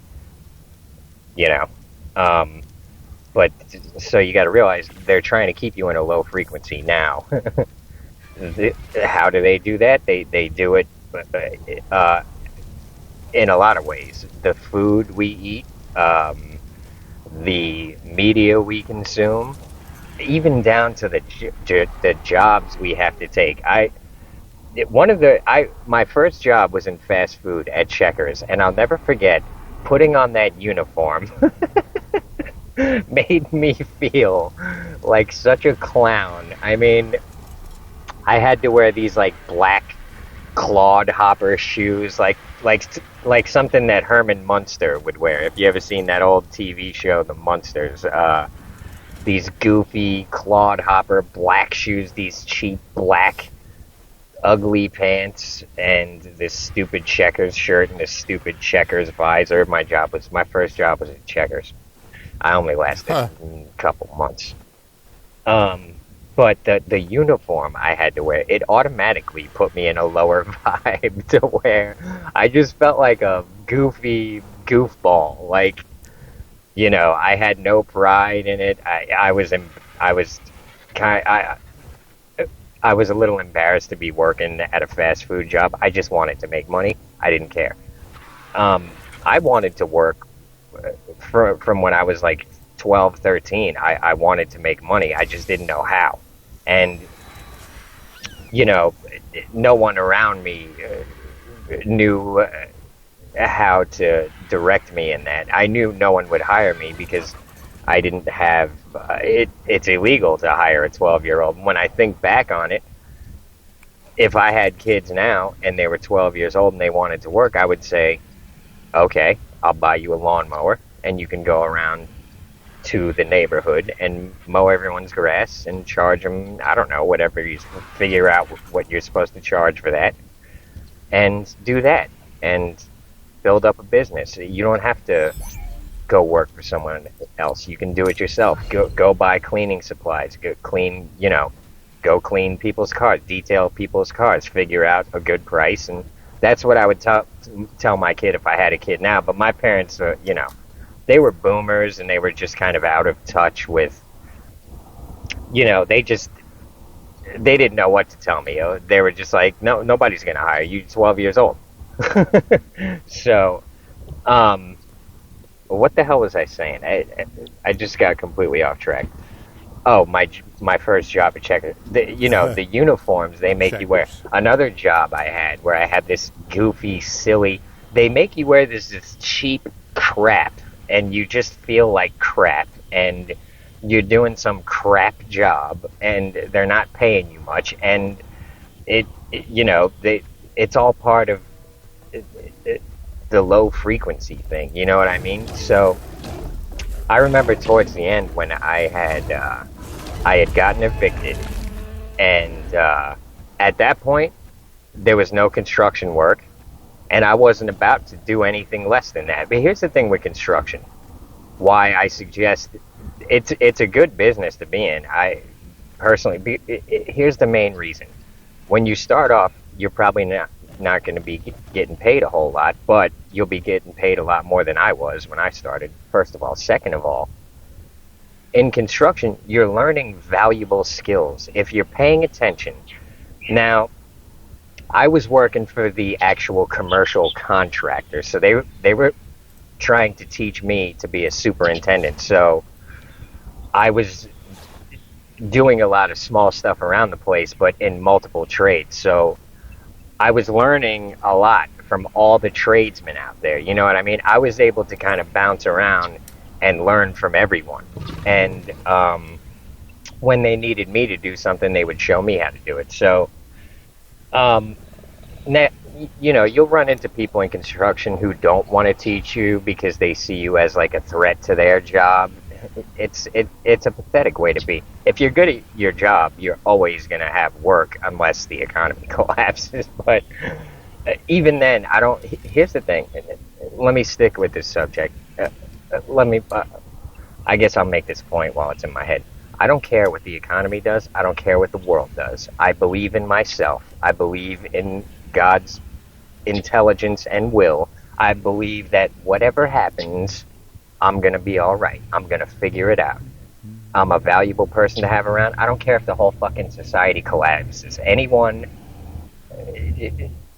you know, but so you got to realize they're trying to keep you in a low frequency now. How do they do that? They do it in a lot of ways. The food we eat, the media we consume, even down to the jobs we have to take. My first job was in fast food at Checkers, and I'll never forget putting on that uniform. Made me feel like such a clown. I mean, I had to wear these like black clawed hopper shoes, like something that Herman Munster would wear. If you ever seen that old TV show, The Munsters, these goofy clawed hopper black shoes, these cheap black ugly pants, and this stupid Checkers shirt and this stupid Checkers visor. My first job was at Checkers. I only lasted a couple months. But the uniform I had to wear, it automatically put me in a lower vibe to where I just felt like a goofy goofball. Like, you know, I had no pride in it. I was a little embarrassed to be working at a fast food job. I just wanted to make money. I didn't care. I wanted to work from when I was like 12, 13. I wanted to make money. I just didn't know how. And, you know, no one around me knew how to direct me in that. I knew no one would hire me because I didn't have it's illegal to hire a 12-year-old. When I think back on it, if I had kids now and they were 12 years old and they wanted to work, I would say, okay, I'll buy you a lawnmower and you can go around to the neighborhood and mow everyone's grass and charge them, I don't know, whatever, you figure out what you're supposed to charge for that and do that and build up a business. You don't have to go work for someone else. You can do it yourself. Go buy cleaning supplies. Go clean people's cars, detail people's cars, figure out a good price. And that's what I would tell my kid if I had a kid now. But my parents, you know, they were boomers and they were just kind of out of touch with, you know, they didn't know what to tell me. They were just like, no, nobody's going to hire you. 12 years old. So, what the hell was I saying? I just got completely off track. Oh, my first job at Checkers. The uniforms they make you wear. Another job I had where I had this goofy, silly. They make you wear this cheap crap, and you just feel like crap, and you're doing some crap job, and they're not paying you much, and it's all part of the low frequency thing. You know what I mean? So I remember towards the end when I had gotten evicted, and at that point there was no construction work, and I wasn't about to do anything less than that. But here's the thing with construction, why I suggest it's a good business to be in. I personally, here's the main reason. When you start off, you're probably not going to be getting paid a whole lot, but you'll be getting paid a lot more than I was when I started, first of all. Second of all, in construction, you're learning valuable skills if you're paying attention. Now, I was working for the actual commercial contractor, so they were trying to teach me to be a superintendent. So I was doing a lot of small stuff around the place, but in multiple trades. So I was learning a lot from all the tradesmen out there. You know what I mean? I was able to kind of bounce around and learn from everyone. And when they needed me to do something, they would show me how to do it. So, you'll run into people in construction who don't want to teach you because they see you as like a threat to their job. It's a pathetic way to be. If you're good at your job, you're always going to have work unless the economy collapses. But even then, here's the thing. Let me stick with this subject. I guess I'll make this point while it's in my head. I don't care what the economy does. I don't care what the world does. I believe in myself. I believe in God's intelligence and will. I believe that whatever happens, I'm going to be all right. I'm going to figure it out. I'm a valuable person to have around. I don't care if the whole fucking society collapses. I'm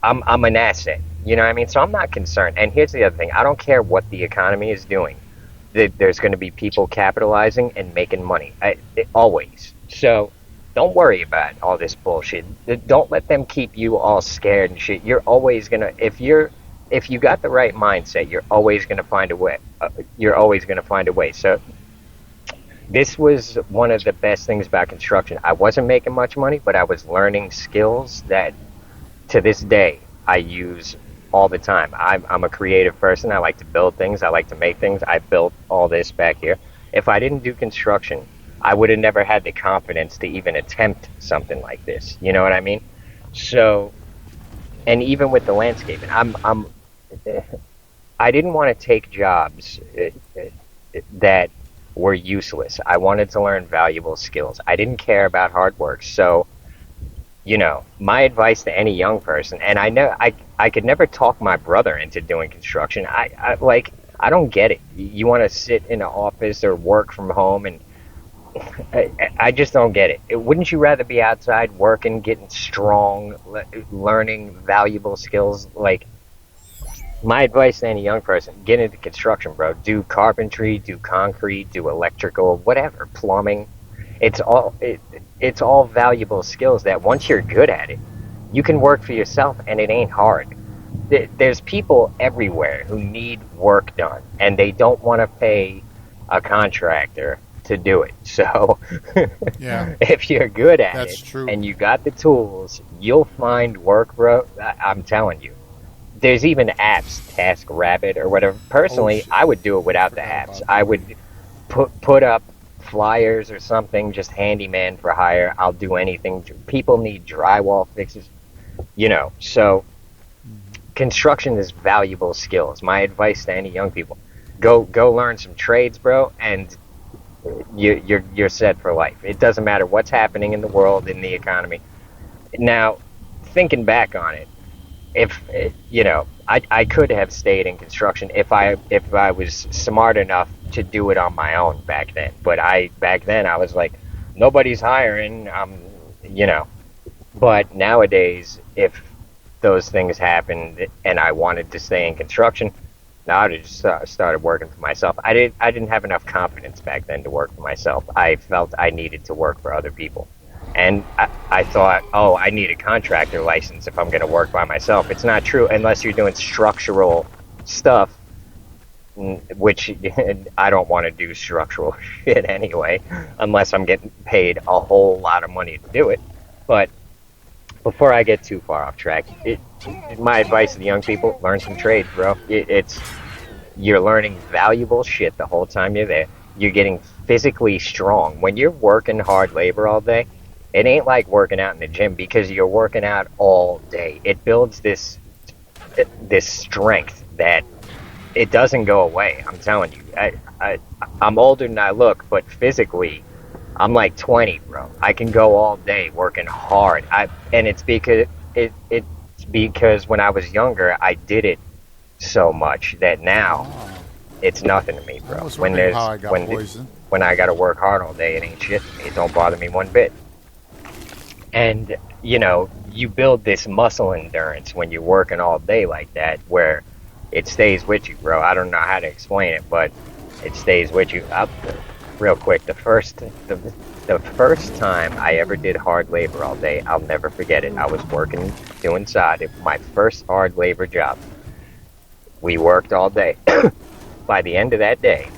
an asset. You know what I mean? So I'm not concerned. And here's the other thing. I don't care what the economy is doing. There's going to be people capitalizing and making money. Always. So don't worry about all this bullshit. Don't let them keep you all scared and shit. You're always going to, if you got the right mindset, you're always going to find a way. You're always going to find a way. So this was one of the best things about construction. I wasn't making much money, but I was learning skills that to this day I use all the time. I'm a creative person. I like to build things. I like to make things. I built all this back here. If I didn't do construction, I would have never had the confidence to even attempt something like this. You know what I mean? So, and even with the landscaping, I didn't want to take jobs that were useless. I wanted to learn valuable skills. I didn't care about hard work. So, you know, my advice to any young person, and I know I could never talk my brother into doing construction. I don't get it. You want to sit in an office or work from home, and I just don't get it. Wouldn't you rather be outside working, getting strong, learning valuable skills? Like, my advice to any young person, get into construction, bro. Do carpentry, do concrete, do electrical, whatever, plumbing. It's all valuable skills that once you're good at it, you can work for yourself, and it ain't hard. There's people everywhere who need work done, and they don't want to pay a contractor to do it. So Yeah, if you're good at that's it true. and you got the tools, you'll find work, bro. I'm telling you. There's even apps, TaskRabbit or whatever. Personally, shit. I would do it without the Forgot apps. about I would put up flyers or something, just handyman for hire. I'll do anything. People need drywall fixes, you know. So construction is valuable skills. My advice to any young people: go learn some trades, bro, and you're set for life. It doesn't matter what's happening in the world, in the economy. Now, thinking back on it, if you know, I could have stayed in construction if I was smart enough to do it on my own back then. But back then I was like, nobody's hiring, you know. But nowadays, if those things happened and I wanted to stay in construction, now I'd have just started working for myself. I didn't have enough confidence back then to work for myself. I felt I needed to work for other people. And I thought, oh, I need a contractor license if I'm going to work by myself. It's not true unless you're doing structural stuff, which I don't want to do structural shit anyway, unless I'm getting paid a whole lot of money to do it. But before I get too far off track, my advice to the young people, learn some trades, bro. You're learning valuable shit the whole time you're there. You're getting physically strong. When you're working hard labor all day, it ain't like working out in the gym because you're working out all day. It builds this strength that it doesn't go away. I'm telling you. I'm older than I look, but physically, I'm like 20, bro. I can go all day working hard. And it's because when I was younger, I did it so much that now it's nothing to me, bro. I was wondering how I got poisoned. When I got to work hard all day, it ain't shit to me. It don't bother me one bit. And, you know, you build this muscle endurance when you're working all day like that, where it stays with you, bro. I don't know how to explain it, but it stays with you. Real quick, the first time I ever did hard labor all day, I'll never forget it. I was working, doing sod. It was my first hard labor job. We worked all day. By the end of that day,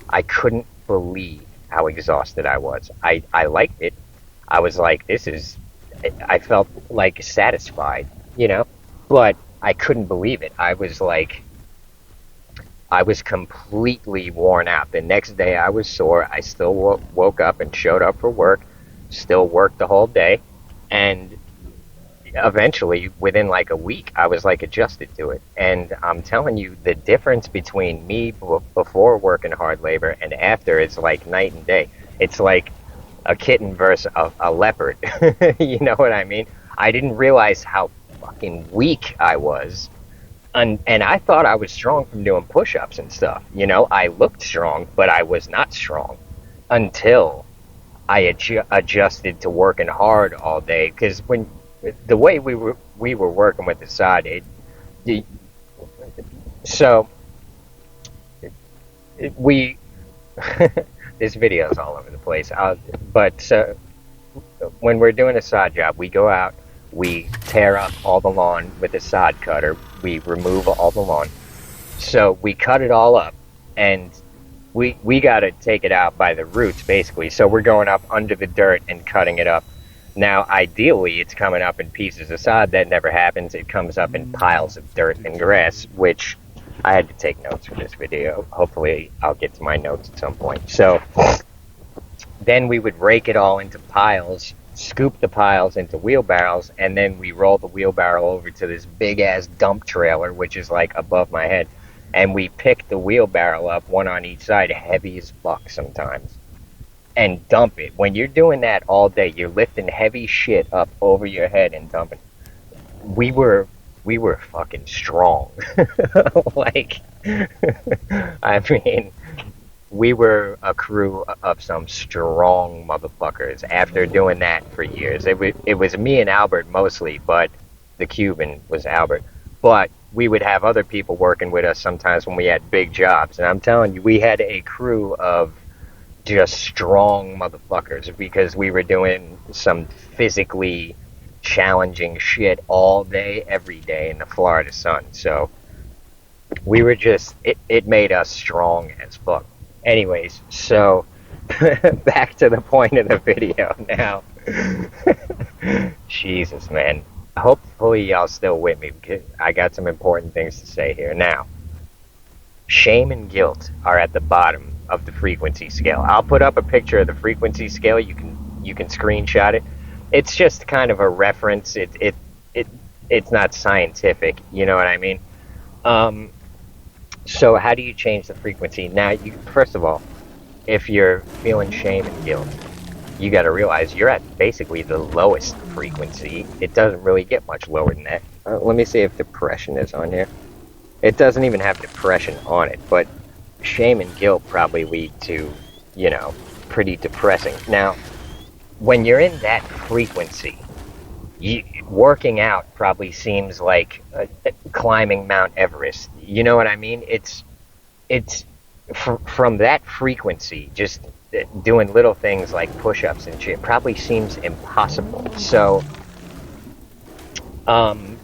I couldn't believe how exhausted I was. I liked it. I was like, I felt like satisfied, you know, but I couldn't believe it. I was completely worn out. The next day I was sore. I still woke up and showed up for work, still worked the whole day. And eventually, within like a week, I was like adjusted to it. And I'm telling you, the difference between me before working hard labor and after is like night and day. It's like a kitten versus a leopard. You know what I mean? I didn't realize how fucking weak I was. And I thought I was strong from doing push-ups and stuff. You know, I looked strong, but I was not strong until I adjusted to working hard all day. Because the way we were working with the sod, This video is all over the place. But when we're doing a sod job, we go out, we tear up all the lawn with a sod cutter, we remove all the lawn. So we cut it all up, and we got to take it out by the roots, basically. So we're going up under the dirt and cutting it up. Now, ideally, it's coming up in pieces of sod. That never happens. It comes up in piles of dirt and grass, which I had to take notes for this video. Hopefully, I'll get to my notes at some point. So then we would rake it all into piles, scoop the piles into wheelbarrows, and then we roll the wheelbarrow over to this big-ass dump trailer, which is like above my head. And we pick the wheelbarrow up, one on each side, heavy as fuck sometimes, and dump it. When you're doing that all day, you're lifting heavy shit up over your head and dumping. We were fucking strong. Like, I mean, we were a crew of some strong motherfuckers after doing that for years. It was me and Albert mostly, but the Cuban was Albert. But we would have other people working with us sometimes when we had big jobs. And I'm telling you, we had a crew of just strong motherfuckers because we were doing some physically challenging shit all day, every day in the Florida sun. So we were just, it made us strong as fuck. Anyways, so back to the point of the video now. Jesus, man. Hopefully y'all still with me, because I got some important things to say here. Now, shame and guilt are at the bottom of the frequency scale. I'll put up a picture of the frequency scale. You can screenshot it. It's just kind of a reference. It's not scientific. You know what I mean? So how do you change the frequency? Now, first of all, if you're feeling shame and guilt, you got to realize you're at basically the lowest frequency. It doesn't really get much lower than that. Let me see if depression is on here. It doesn't even have depression on it, but shame and guilt probably lead to, pretty depressing. Now, when you're in that frequency, working out probably seems like climbing Mount Everest. You know what I mean? It's from that frequency, just doing little things like push-ups and shit probably seems impossible. So, I'm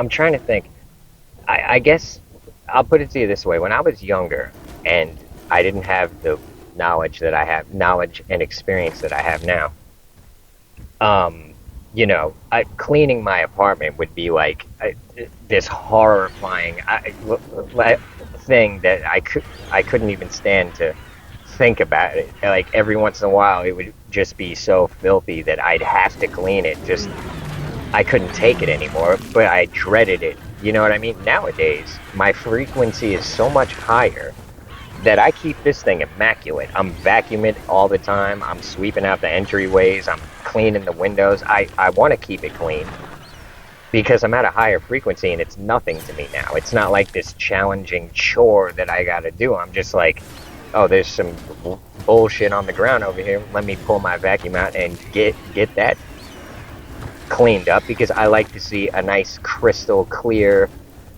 trying to think. I guess I'll put it to you this way. When I was younger and I didn't have the knowledge and experience that I have now, cleaning my apartment would be like this horrifying thing that I couldn't even stand to think about it. Like, every once in a while it would just be so filthy that I'd have to clean it. Just, I couldn't take it anymore, but I dreaded it. You know what I mean? Nowadays, my frequency is so much higher that I keep this thing immaculate. I'm vacuuming it all the time. I'm sweeping out the entryways. I'm cleaning the windows. I want to keep it clean because I'm at a higher frequency and it's nothing to me now. It's not like this challenging chore that I got to do. I'm just like, oh, there's some bullshit on the ground over here. Let me pull my vacuum out and get that cleaned up, because I like to see a nice crystal clear,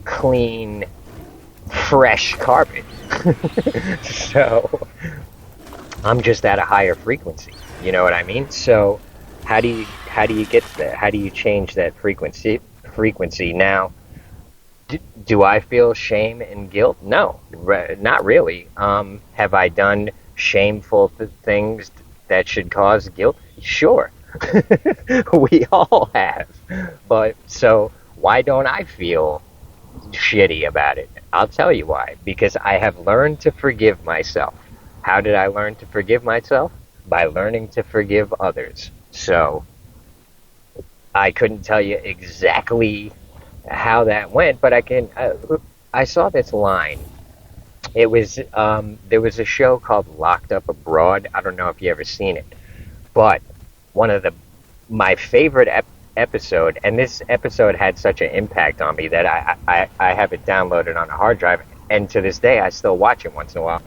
clean, fresh carpet. So I'm just at a higher frequency. You know what I mean? So how do you get that? How do you change that frequency? Now, do I feel shame and guilt? No, not really. Have I done shameful things that should cause guilt? Sure. We all have. But so why don't I feel shitty about it? I'll tell you why. Because I have learned to forgive myself. How did I learn to forgive myself? By learning to forgive others. So I couldn't tell you exactly how that went, but I saw this line. It was there was a show called Locked Up Abroad. I don't know if you ever seen it, but one of my favorite episode, and this episode had such an impact on me that I have it downloaded on a hard drive, and to this day I still watch it once in a while.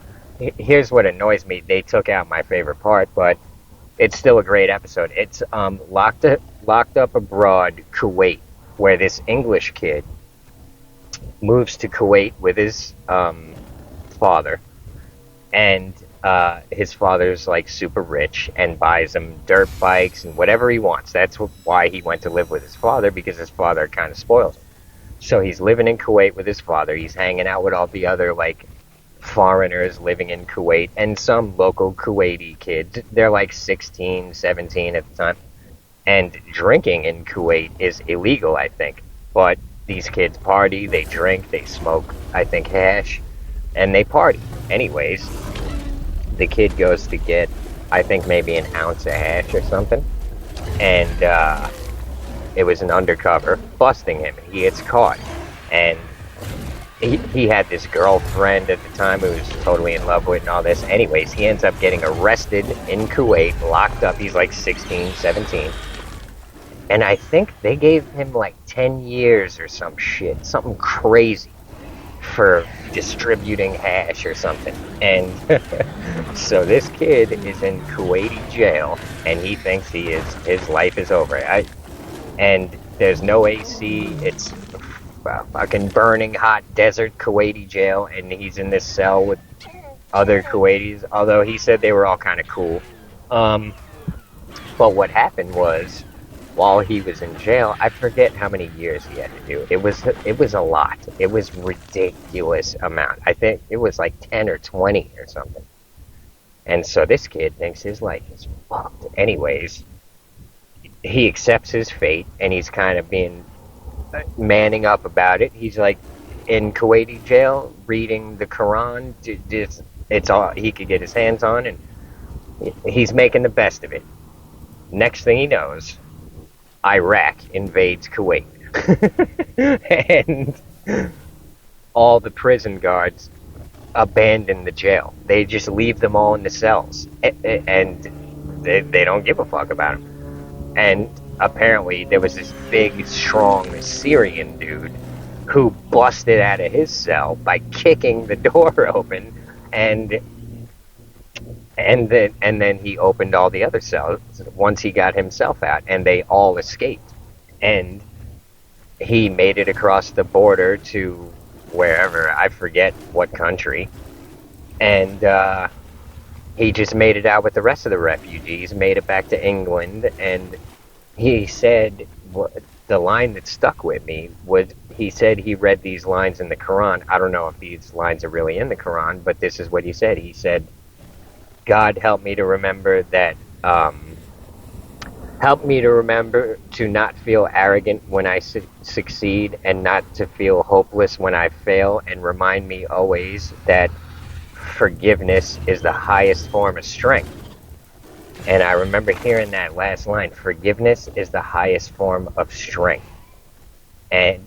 Here's what annoys me: they took out my favorite part, but it's still a great episode. It's Locked Up Abroad, Kuwait, where this English kid moves to Kuwait with his father, And his father's like super rich and buys him dirt bikes and whatever he wants. That's why he went to live with his father, because his father kind of spoils him. So he's living in Kuwait with his father. He's hanging out with all the other like foreigners living in Kuwait and some local Kuwaiti kids. They're like 16, 17 at the time. And drinking in Kuwait is illegal, I think. But these kids party, they drink, they smoke, I think, hash, and they party. Anyways, the kid goes to get, I think, maybe an ounce of hash or something. And it was an undercover busting him. He gets caught. And he had this girlfriend at the time who was totally in love with and all this. Anyways, he ends up getting arrested in Kuwait, locked up. He's like 16, 17. And I think they gave him like 10 years or some shit, something crazy, for distributing hash or something. And so this kid is in Kuwaiti jail, and he thinks his life is over. And there's no AC. It's a fucking burning hot desert Kuwaiti jail, and he's in this cell with other Kuwaitis, although he said they were all kind of cool. But what happened was, while he was in jail, I forget how many years he had to do. It was a lot. It was ridiculous amount. I think it was like 10 or 20 or something. And so this kid thinks his life is fucked. Anyways, he accepts his fate, and he's kind of being manning up about it. He's like in Kuwaiti jail reading the Quran. It's all he could get his hands on, and he's making the best of it. Next thing he knows, Iraq invades Kuwait. And all the prison guards abandon the jail. They just leave them all in the cells. And they don't give a fuck about them. And apparently there was this big, strong Syrian dude who busted out of his cell by kicking the door open, and then he opened all the other cells once he got himself out, and they all escaped. And he made it across the border to wherever, I forget what country, and he just made it out with the rest of the refugees, made it back to England. And he said, the line that stuck with me was, he said he read these lines in the Quran. I don't know if these lines are really in the Quran, but this is what he said. He said, God, help me to remember that, help me to remember to not feel arrogant when I succeed, and not to feel hopeless when I fail, and remind me always that forgiveness is the highest form of strength. And I remember hearing that last line, forgiveness is the highest form of strength. And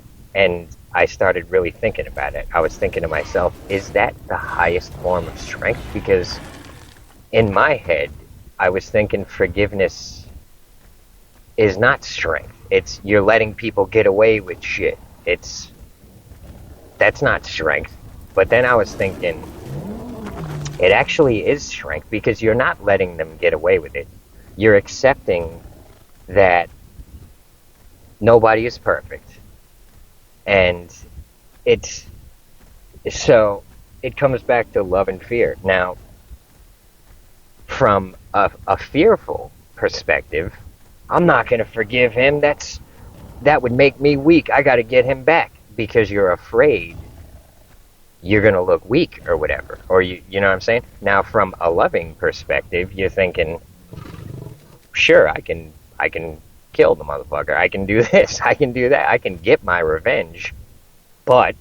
I started really thinking about it. I was thinking to myself, is that the highest form of strength? Because in my head, I was thinking forgiveness is not strength. It's you're letting people get away with shit. That's not strength. But then I was thinking, it actually is strength, because you're not letting them get away with it. You're accepting that nobody is perfect. And so it comes back to love and fear. Now, from a fearful perspective, I'm not going to forgive him. That would make me weak. I got to get him back, because you're afraid you're going to look weak or whatever. Or you know what I'm saying? Now, from a loving perspective, you're thinking, sure, I can kill the motherfucker. I can do this. I can do that. I can get my revenge. But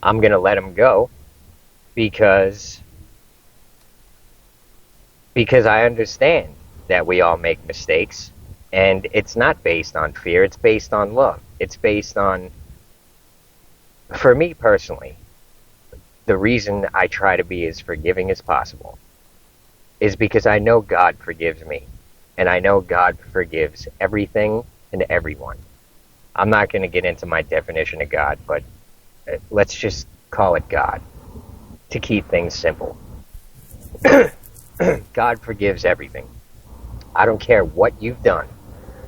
I'm going to let him go because I understand that we all make mistakes, and it's not based on fear. It's based on love. It's based on, for me personally, the reason I try to be as forgiving as possible is because I know God forgives me, and I know God forgives everything and everyone. I'm not going to get into my definition of God, but let's just call it God to keep things simple. God forgives everything. I don't care what you've done.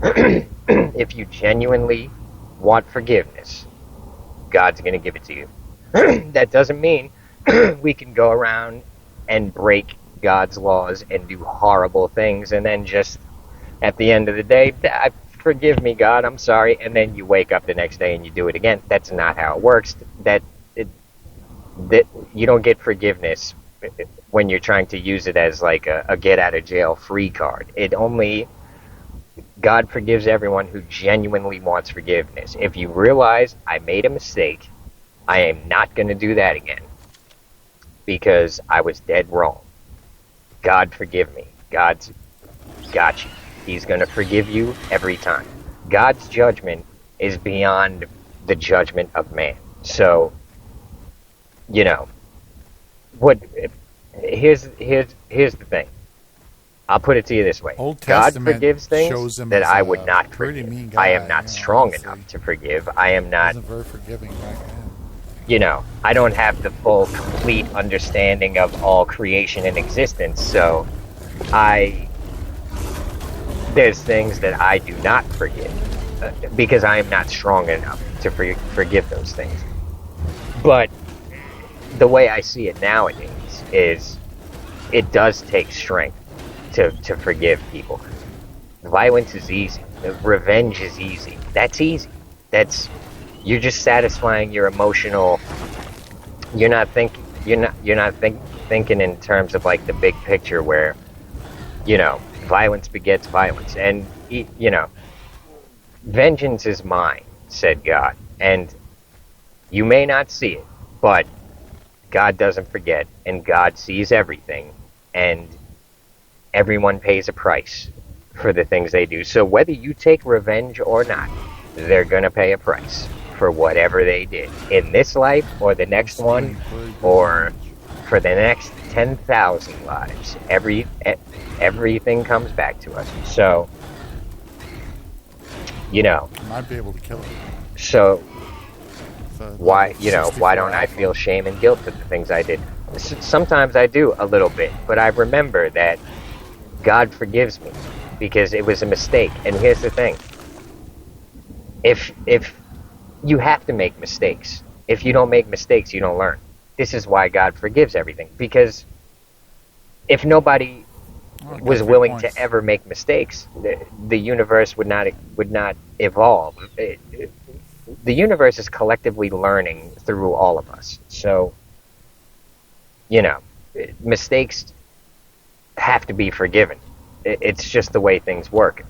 If you genuinely want forgiveness, God's going to give it to you. That doesn't mean we can go around and break God's laws and do horrible things, and then just at the end of the day, forgive me, God, I'm sorry, and then you wake up the next day and you do it again. That's not how it works. That you don't get forgiveness when you're trying to use it as like a get out of jail free card. God forgives everyone who genuinely wants forgiveness. If you realize I made a mistake, I am not going to do that again because I was dead wrong. God forgive me. God's got you. He's going to forgive you every time. God's judgment is beyond the judgment of man. So, here's the thing. I'll put it to you this way. Old God Testament forgives things shows him that as I a would not pretty forgive. mean guy, I am not strong honestly. enough to forgive. I am not, Wasn't very forgiving back then. I don't have the full, complete understanding of all creation and existence, so there's things that I do not forgive because I am not strong enough to forgive those things. But the way I see it nowadays is it does take strength to forgive people. Violence is easy. Revenge is easy. That's easy. You're just satisfying your emotional. You're not thinking in terms of like the big picture where, violence begets violence, and vengeance is mine, said God, and you may not see it, but God doesn't forget, and God sees everything, and everyone pays a price for the things they do. So whether you take revenge or not, they're going to pay a price for whatever they did in this life or the next one or for the next 10,000 lives. Everything comes back to us. So, Might be able to kill it. So why why don't I feel shame and guilt for the things I did? Sometimes I do a little bit, but I remember that God forgives me because it was a mistake. And here's the thing. If you have to make mistakes. If you don't make mistakes, you don't learn. This is why God forgives everything, because if nobody was willing to ever make mistakes, the universe would not evolve. The universe is collectively learning through all of us. So, mistakes have to be forgiven. It's just the way things work.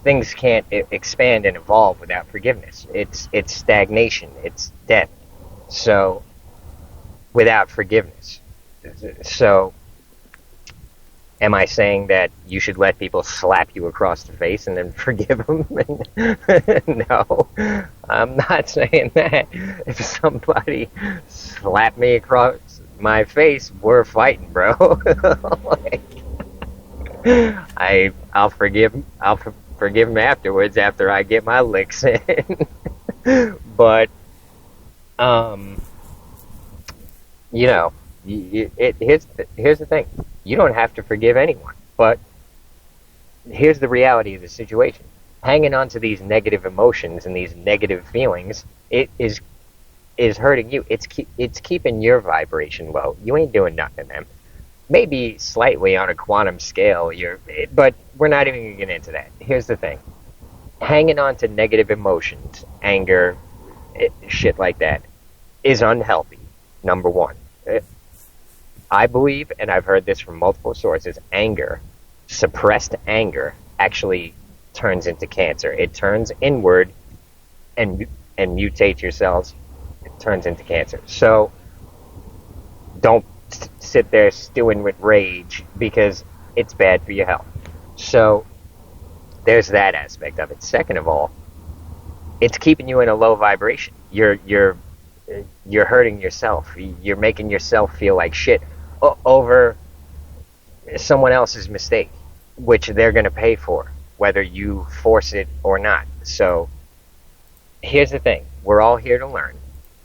Things can't expand and evolve without forgiveness. It's stagnation. It's death. So, without forgiveness. So, am I saying that you should let people slap you across the face and then forgive them? No, I'm not saying that. If somebody slapped me across my face, we're fighting, bro. I'll forgive them afterwards after I get my licks in. But here's the thing. You don't have to forgive anyone, but here's the reality of the situation. Hanging on to these negative emotions and these negative feelings, it is hurting you. It's keeping your vibration low. You ain't doing nothing, man. Maybe slightly on a quantum scale, but we're not even going to get into that. Here's the thing. Hanging on to negative emotions, anger, shit like that, is unhealthy, number one. I believe, and I've heard this from multiple sources, suppressed anger, actually turns into cancer. It turns inward and mutates your cells. It turns into cancer. So don't sit there stewing with rage because it's bad for your health. So there's that aspect of it. Second of all, it's keeping you in a low vibration. You're hurting yourself. You're making yourself feel like shit over someone else's mistake, which they're going to pay for, whether you force it or not. So here's the thing. We're all here to learn,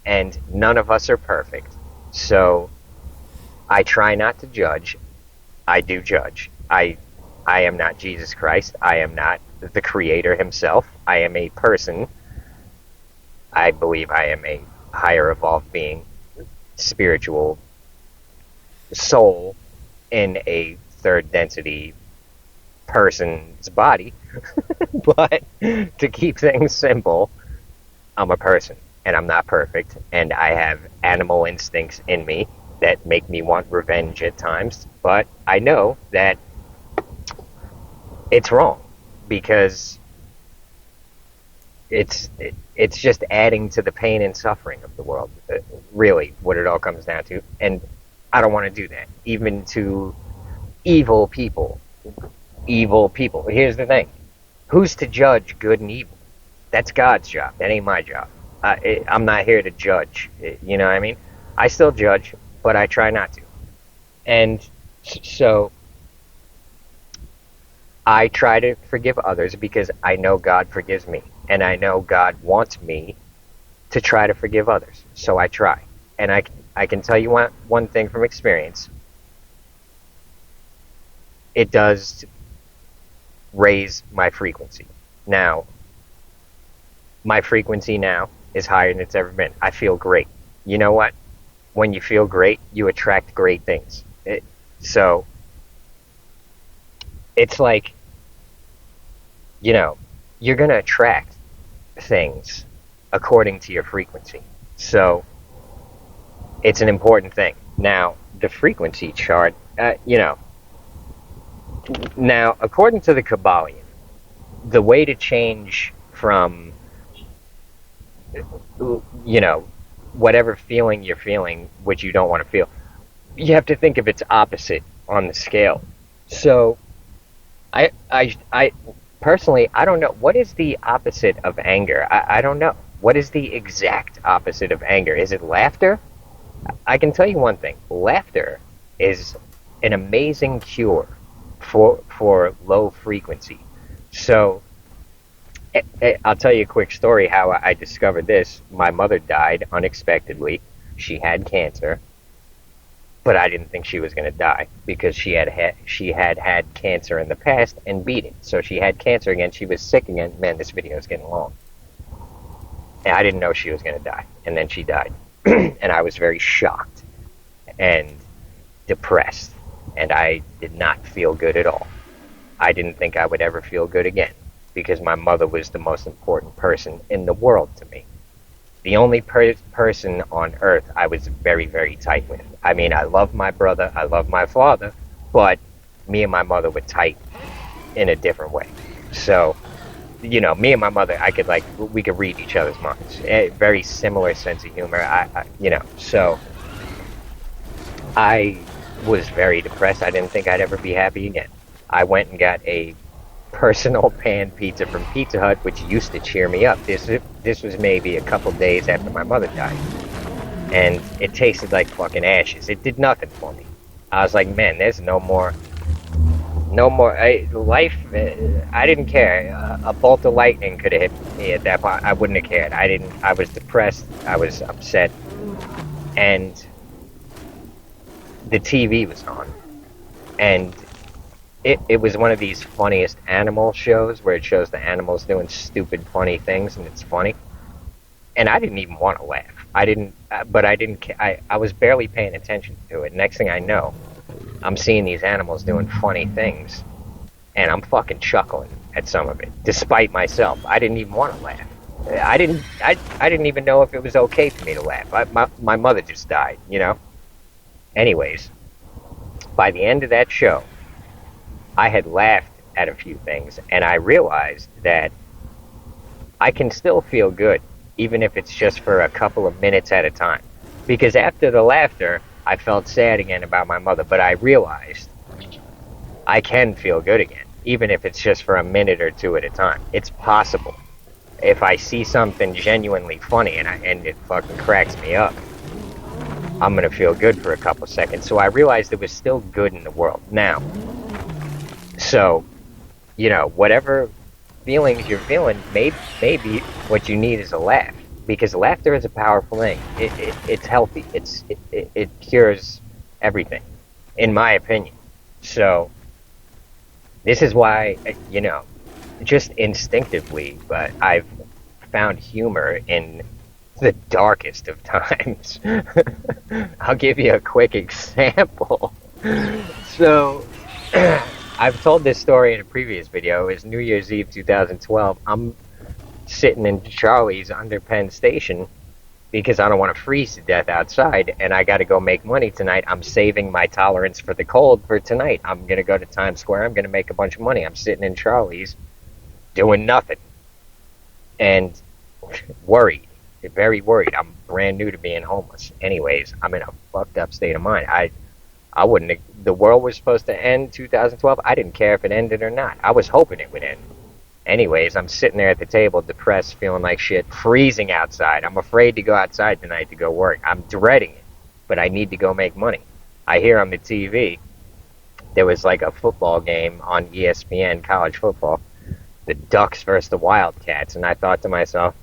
and none of us are perfect. So I try not to judge. I do judge. I am not Jesus Christ. I am not the Creator himself. I am a person. I believe I am a higher evolved being, spiritual soul in a third density person's body. But to keep things simple, I'm a person and I'm not perfect, and I have animal instincts in me that make me want revenge at times, but I know that it's wrong because it's just adding to the pain and suffering of the world, really, what it all comes down to. And I don't want to do that, even to evil people. Evil people. Here's the thing. Who's to judge good and evil? That's God's job. That ain't my job. I'm not here to judge. You know what I mean? I still judge, but I try not to. And so I try to forgive others because I know God forgives me. And I know God wants me to try to forgive others. So I try. And I can tell you one thing from experience. It does raise my frequency. Now, my frequency now is higher than it's ever been. I feel great. You know what? When you feel great, you attract great things. So, it's like, you're going to attract things according to your frequency. So, it's an important thing. Now, the frequency chart, now, according to the Kabbalion, the way to change from, whatever feeling you're feeling, which you don't want to feel, you have to think of its opposite on the scale. So, I personally, I don't know. What is the opposite of anger? I don't know. What is the exact opposite of anger? Is it laughter? I can tell you one thing. Laughter is an amazing cure for low frequency. So, I'll tell you a quick story how I discovered this. My mother died unexpectedly. She had cancer, but I didn't think she was going to die because she had had cancer in the past and beat it. So she had cancer again. She was sick again. Man, this video is getting long. And I didn't know she was going to die. And then she died. And I was very shocked and depressed. And I did not feel good at all. I didn't think I would ever feel good again because my mother was the most important person in the world to me. The only person on earth I was very, very tight with. I mean, I love my brother, I love my father, but me and my mother were tight in a different way. So, me and my mother, we could read each other's minds. A very similar sense of humor, so I was very depressed. I didn't think I'd ever be happy again. I went and got a personal pan pizza from Pizza Hut, which used to cheer me up. This was maybe a couple days after my mother died, and it tasted like fucking ashes. It did nothing for me. I was like, man, there's no more life. I didn't care. A bolt of lightning could have hit me at that point. I wouldn't have cared. I was depressed. I was upset, and the TV was on, and it was one of these funniest animal shows where it shows the animals doing stupid, funny things, and it's funny. And I didn't even want to laugh. I was barely paying attention to it. Next thing I know, I'm seeing these animals doing funny things, and I'm fucking chuckling at some of it, despite myself. I didn't even want to laugh. I didn't even know if it was okay for me to laugh. My mother just died, Anyways, by the end of that show, I had laughed at a few things, and I realized that I can still feel good, even if it's just for a couple of minutes at a time. Because after the laughter, I felt sad again about my mother, but I realized I can feel good again, even if it's just for a minute or two at a time. It's possible. If I see something genuinely funny and it fucking cracks me up, I'm going to feel good for a couple seconds. So I realized there was still good in the world. Now, so, whatever feelings you're feeling, maybe what you need is a laugh. Because laughter is a powerful thing. It's healthy. It cures everything, in my opinion. So, this is why, just instinctively, but I've found humor in the darkest of times. I'll give you a quick example. So, I've told this story in a previous video. It was New Year's Eve 2012. I'm sitting in Charlie's under Penn Station because I don't want to freeze to death outside, and I got to go make money tonight. I'm saving my tolerance for the cold for tonight. I'm going to go to Times Square. I'm going to make a bunch of money. I'm sitting in Charlie's doing nothing and worried, very worried. I'm brand new to being homeless. Anyways, I'm in a fucked up state of mind. I wouldn't. The world was supposed to end 2012. I didn't care if it ended or not. I was hoping it would end. Anyways, I'm sitting there at the table, depressed, feeling like shit, freezing outside. I'm afraid to go outside tonight to go work. I'm dreading it, but I need to go make money. I hear on the TV, there was like a football game on ESPN, college football, the Ducks versus the Wildcats, and I thought to myself,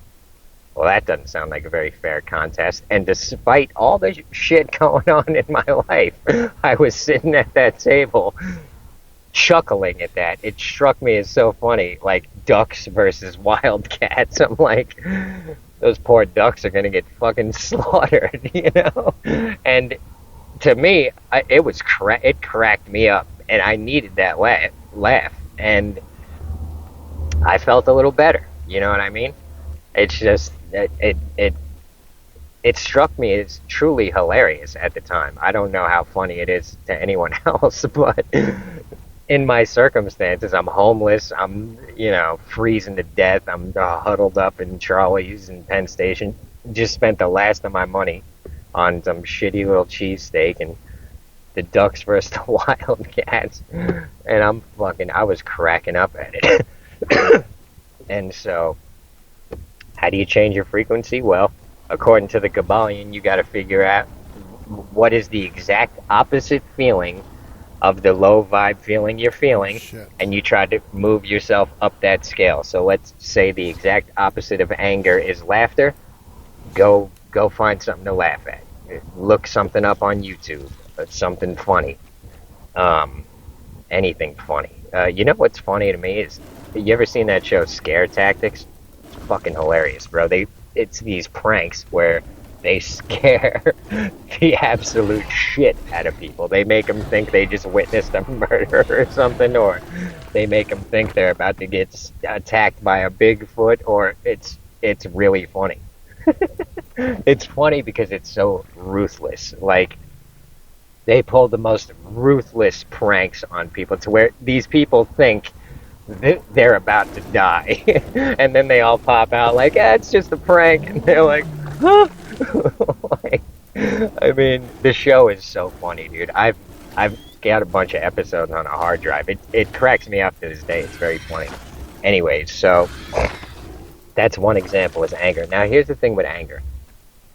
well, that doesn't sound like a very fair contest. And despite all the shit going on in my life, I was sitting at that table chuckling at that. It struck me as so funny, like Ducks versus Wildcats. I'm like, those poor Ducks are going to get fucking slaughtered, you know? And to me, it cracked me up, and I needed that laugh. And I felt a little better, you know what I mean? It's just it struck me as truly hilarious at the time. I don't know how funny it is to anyone else, but in my circumstances, I'm homeless. I'm, freezing to death. I'm huddled up in Charlie's and Penn Station. Just spent the last of my money on some shitty little cheesesteak and the Ducks versus the Wildcats, and I was cracking up at it. And so, how do you change your frequency? Well, according to the Kabbalion, you got to figure out what is the exact opposite feeling of the low vibe feeling you're feeling, and you try to move yourself up that scale. So let's say the exact opposite of anger is laughter. Go find something to laugh at. Look something up on YouTube. Something funny. Anything funny. You know what's funny to me is, you ever seen that show Scare Tactics? It's fucking hilarious, bro. It's these pranks where they scare the absolute shit out of people. They make them think they just witnessed a murder or something, or they make them think they're about to get attacked by a Bigfoot, or it's really funny. It's funny because it's so ruthless. Like, they pull the most ruthless pranks on people to where these people think they're about to die. And then they all pop out like, it's just a prank. And they're like, huh? I mean, the show is so funny, dude. I've got a bunch of episodes on a hard drive. It cracks me up to this day. It's very funny. Anyways, so that's one example, is anger. Now, here's the thing with anger.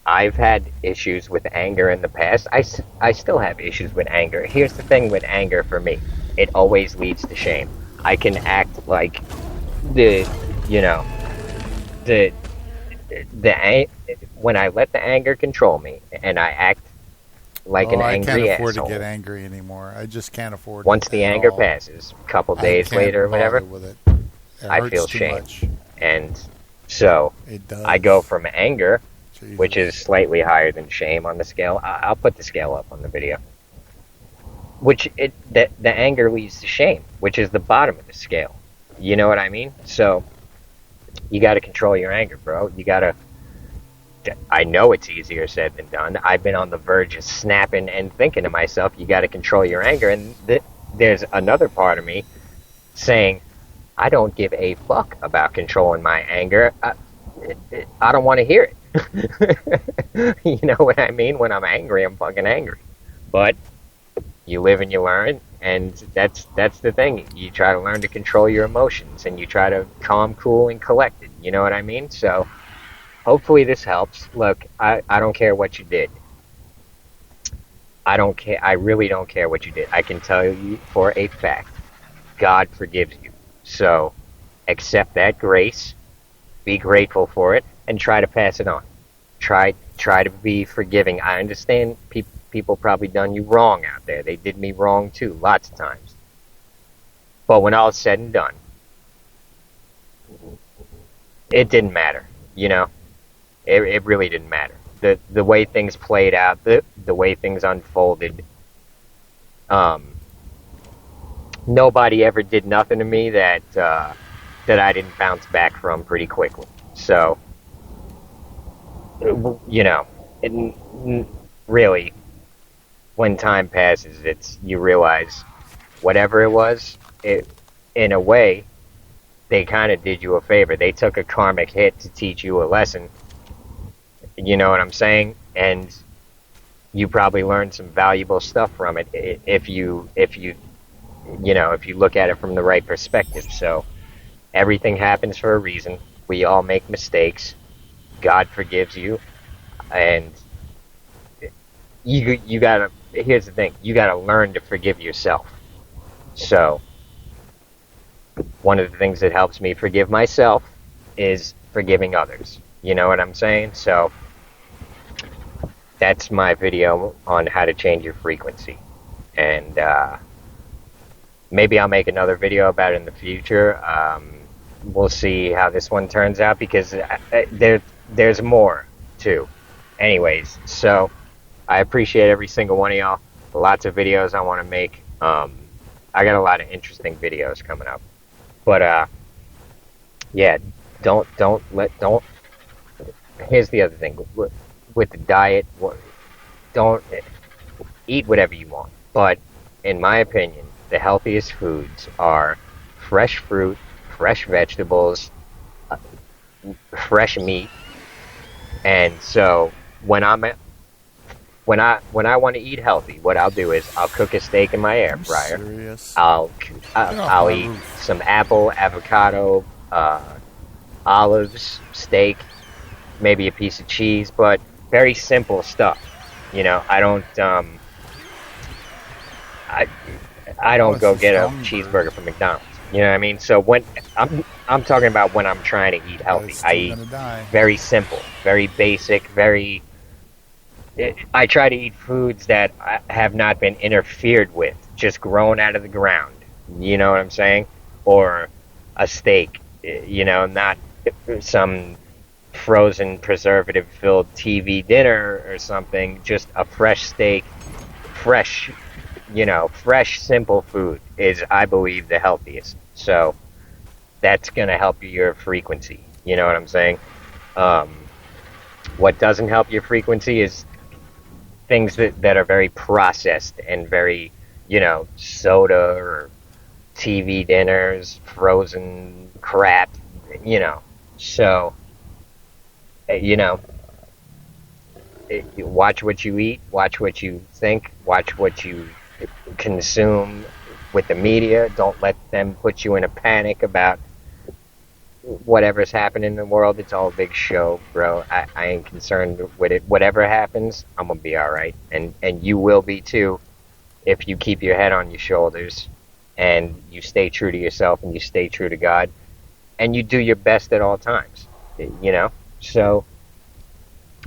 I've had issues with anger in the past. I still have issues with anger. Here's the thing with anger for me. It always leads to shame. I can act like when I let the anger control me and I act like an angry asshole. I can't afford to get angry anymore. I just can't afford it. Once the anger passes, a couple days later or whatever, I feel shame. And so I go from anger, which is slightly higher than shame on the scale. I'll put the scale up on the video. The anger leads to shame, which is the bottom of the scale. You know what I mean? So you got to control your anger, bro. I know it's easier said than done. I've been on the verge of snapping and thinking to myself, you got to control your anger. And there's another part of me saying, I don't give a fuck about controlling my anger. I don't want to hear it. You know what I mean? When I'm angry, I'm fucking angry. But you live and you learn, and that's the thing. You try to learn to control your emotions, and you try to calm, cool, and collected. You know what I mean? So hopefully this helps. Look, I don't care what you did. I don't care. I really don't care what you did. I can tell you for a fact, God forgives you. So accept that grace, be grateful for it, and try to pass it on. Try to be forgiving. I understand people probably done you wrong out there. They did me wrong too, lots of times. But when all is said and done, it didn't matter, you know? It really didn't matter. The way things played out, the way things unfolded. Nobody ever did nothing to me that I didn't bounce back from pretty quickly. So, you know, really, when time passes, you realize whatever it was, in a way, they kind of did you a favor. They took a karmic hit to teach you a lesson. You know what I'm saying? And you probably learned some valuable stuff from it if you look at it from the right perspective. So everything happens for a reason. We all make mistakes. God forgives you, and you gotta. Here's the thing: you gotta learn to forgive yourself. So one of the things that helps me forgive myself is forgiving others. You know what I'm saying? So that's my video on how to change your frequency, and maybe I'll make another video about it in the future. We'll see how this one turns out, because there's more too. Anyways, so I appreciate every single one of y'all. Lots of videos I want to make. I got a lot of interesting videos coming up, but yeah, don't. Here's the other thing with the diet. Don't eat whatever you want, but in my opinion, the healthiest foods are fresh fruit, fresh vegetables, fresh meat. And so when I want to eat healthy, what I'll do is I'll cook a steak in my air fryer. Serious? I'll eat some apple, avocado, olives, steak, maybe a piece of cheese, but very simple stuff. You know, I don't go get a cheeseburger from McDonald's. You know what I mean? So when I'm talking about when I'm trying to eat healthy, I eat very simple, very basic, I try to eat foods that have not been interfered with, just grown out of the ground. You know what I'm saying? Or a steak, you know, not some frozen preservative-filled TV dinner or something. Just a fresh steak, fresh, simple food is, I believe, the healthiest. So that's going to help your frequency. You know what I'm saying? What doesn't help your frequency is things that are very processed and very, soda or TV dinners, frozen crap, So, watch what you eat, watch what you think, watch what you consume with the media. Don't let them put you in a panic about whatever's happening in the world. It's all a big show, bro. I ain't concerned with it. Whatever happens, I'm gonna be alright. And you will be too, if you keep your head on your shoulders and you stay true to yourself and you stay true to God and you do your best at all times. So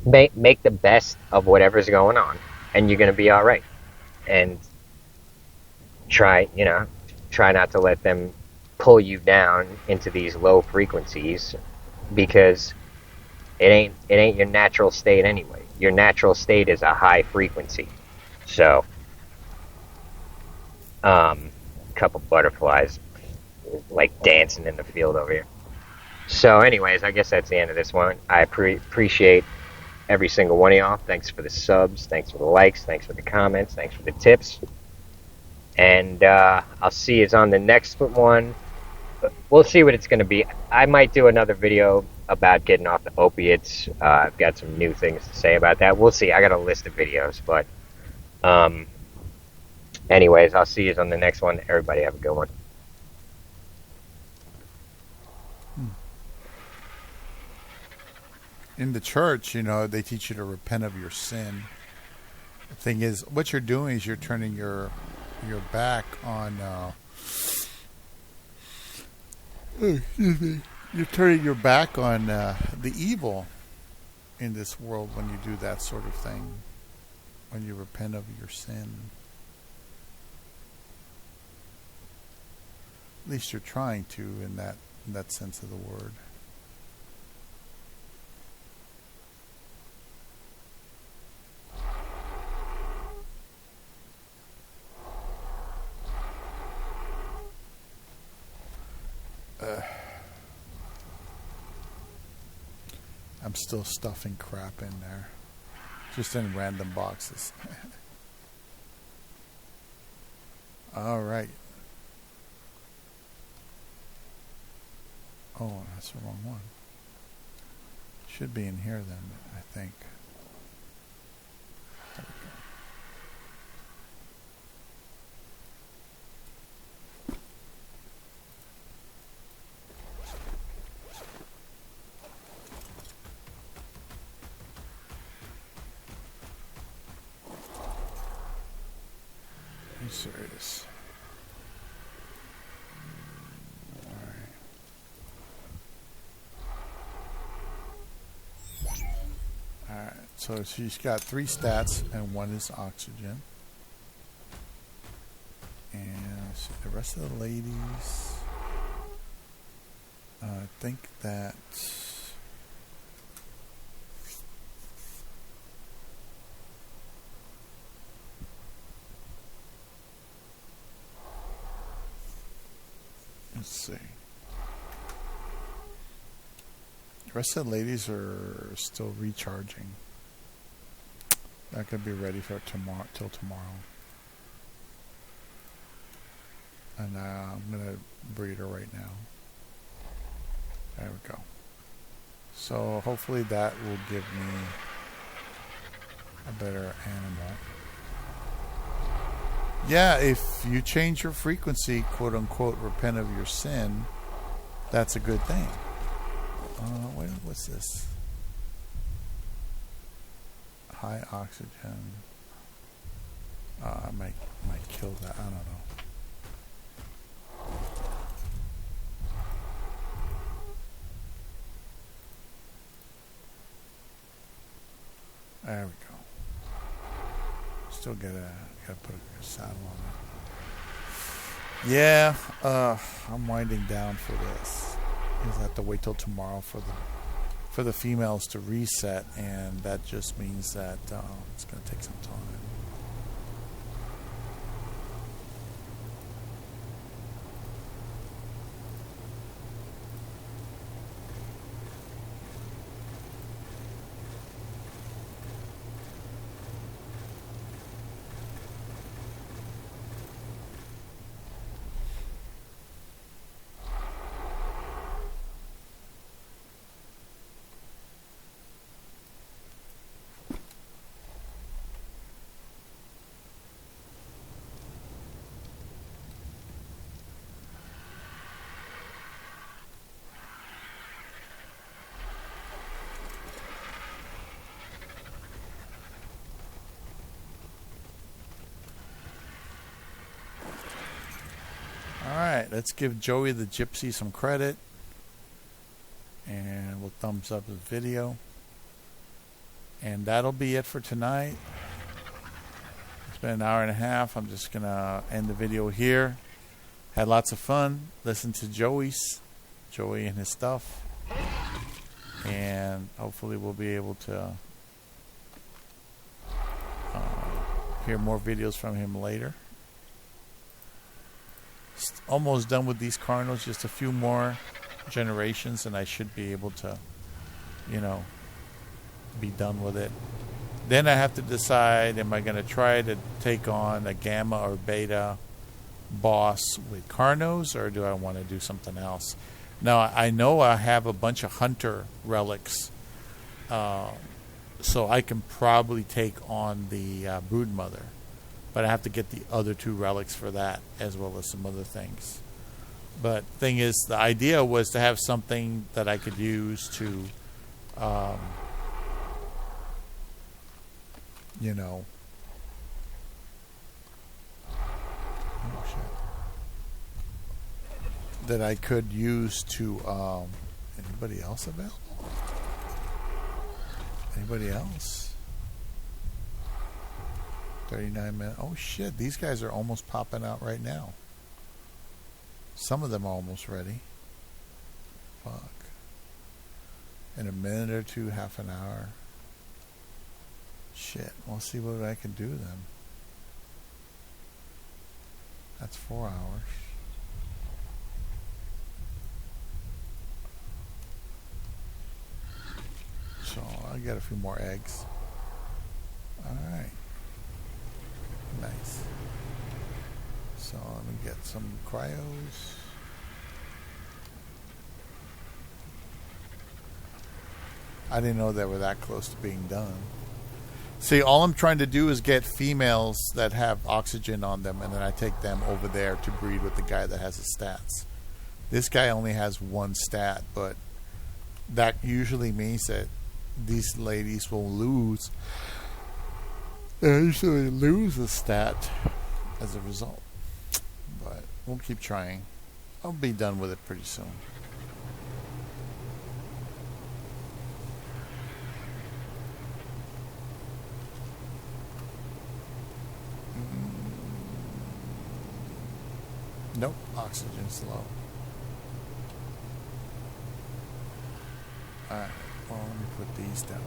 make the best of whatever's going on, and you're gonna be alright. And try not to let them pull you down into these low frequencies, because it ain't your natural state anyway. Your natural state is a high frequency. So, couple butterflies like dancing in the field over here. So anyways, I guess that's the end of this one. I appreciate every single one of y'all. Thanks for the subs, thanks for the likes, thanks for the comments, thanks for the tips. And I'll see you on the next one. We'll see what it's going to be. I might do another video about getting off the opiates. I've got some new things to say about that. We'll see. I got a list of videos. But anyways, I'll see you on the next one. Everybody have a good one. In the church, they teach you to repent of your sin. The thing is, what you're doing is you're turning your back on you're turning your back on the evil in this world when you do that sort of thing, when you repent of your sin. At least you're trying to, in that sense of the word. I'm still stuffing crap in there. Just in random boxes. Alright. Oh, that's the wrong one. Should be in here then, I think. There we go. There it is. Alright, so she's got 3 stats and 1 is oxygen. And the rest of the ladies, I think that let's see. The rest of the ladies are still recharging. Not gonna be ready for tomorrow till tomorrow. And I'm gonna breed her right now. There we go. So hopefully that will give me a better animal. Yeah, if you change your frequency, quote unquote, repent of your sin, that's a good thing. What's this? High oxygen. I might kill that. I don't know. There we go. Still gotta put a saddle on it. Yeah, I'm winding down for this. Because I have to wait till tomorrow for the females to reset, and that just means that it's gonna take some time. Alright, let's give Joey the Gypsy some credit. And we'll thumbs up his video. And that'll be it for tonight. It's been an hour and a half. I'm just going to end the video here. Had lots of fun. Listen to Joey and his stuff. And hopefully we'll be able to hear more videos from him later. Almost done with these Cardinals, just a few more generations and I should be able to, be done with it. Then I have to decide, am I going to try to take on a Gamma or Beta boss with Carnos, or do I want to do something else? Now, I know I have a bunch of Hunter relics, so I can probably take on the Broodmother. But I have to get the other 2 relics for that, as well as some other things. But thing is, the idea was to have something that I could use to, oh shit. That I could use to, anybody else available? Anybody else? 39 minutes. Oh shit, these guys are almost popping out right now. Some of them are almost ready. Fuck. In a minute or 2, half an hour. Shit, we'll see what I can do then. That's 4 hours. we got a few more eggs. Alright. Nice. So let me get some cryos. I didn't know they were that close to being done. See, all I'm trying to do is get females that have oxygen on them, and then I take them over there to breed with the guy that has the stats. This guy only has one stat, but that usually means that these ladies will lose. They usually lose a stat as a result. But we'll keep trying. I'll be done with it pretty soon. Nope, oxygen's low. Alright, well, let me put these down.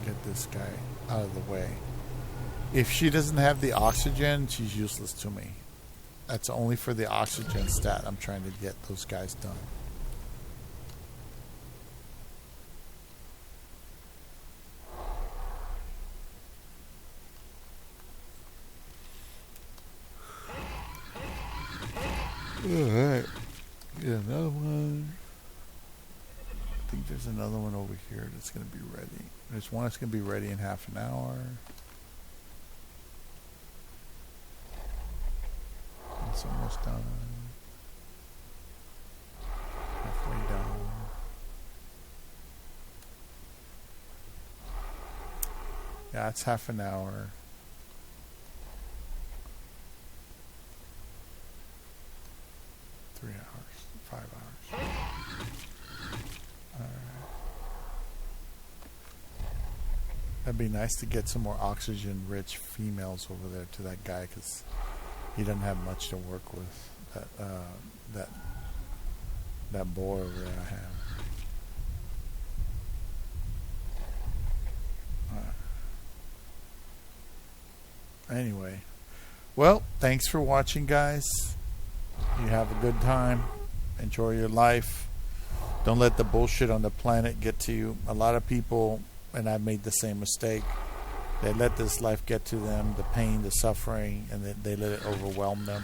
Get this guy out of the way. If she doesn't have the oxygen, she's useless to me. That's only for the oxygen stat I'm trying to get those guys done. Alright. Get another one. I think there's another one over here that's going to be ready. There's one that's going to be ready in half an hour. It's almost done. Halfway done. Yeah, it's half an hour. $3 hours, 5 hours. Alright. That'd be nice to get some more oxygen-rich females over there to that guy, because he doesn't have much to work with. That boy over there I have. Anyway, well, thanks for watching, guys. You have a good time. Enjoy your life. Don't let the bullshit on the planet get to you. A lot of people, and I've made the same mistake, they let this life get to them, the pain, the suffering, and they let it overwhelm them.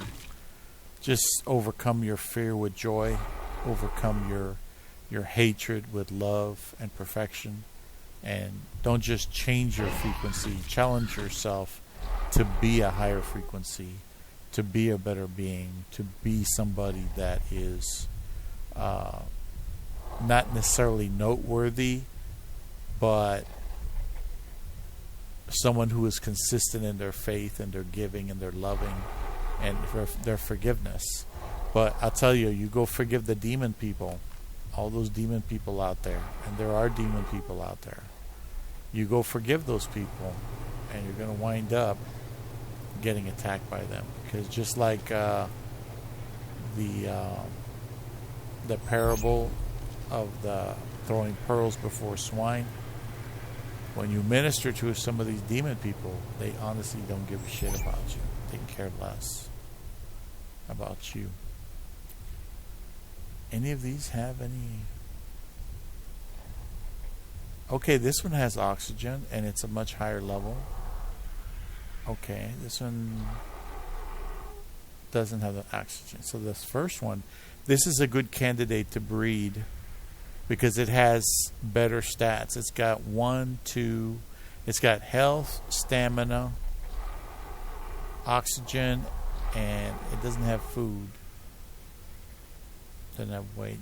Just overcome your fear with joy. Overcome your hatred with love and perfection. And don't just change your frequency. Challenge yourself to be a higher frequency, to be a better being, to be somebody that is not necessarily noteworthy, but someone who is consistent in their faith and their giving and their loving and their forgiveness. But I'll tell you, you go forgive the demon people, all those demon people out there, and there are demon people out there. You go forgive those people, and you're going to wind up getting attacked by them. Because just like the parable of the throwing pearls before swine, when you minister to some of these demon people, they honestly don't give a shit about you. They care less about you. Any of these have any? Okay, this one has oxygen and it's a much higher level. Okay, this one doesn't have the oxygen. So this first one, this is a good candidate to breed because it has better stats. It's got it's got health, stamina, oxygen, and it doesn't have food. Doesn't have weight.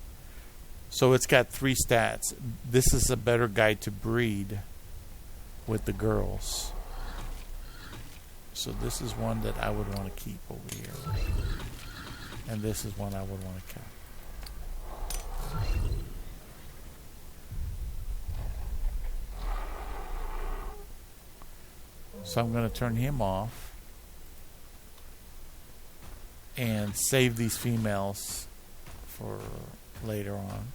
So it's got 3 stats. This is a better guy to breed with the girls. So this is one that I would want to keep over here. And this is one I would want to keep. So I'm going to turn him off and save these females for later on.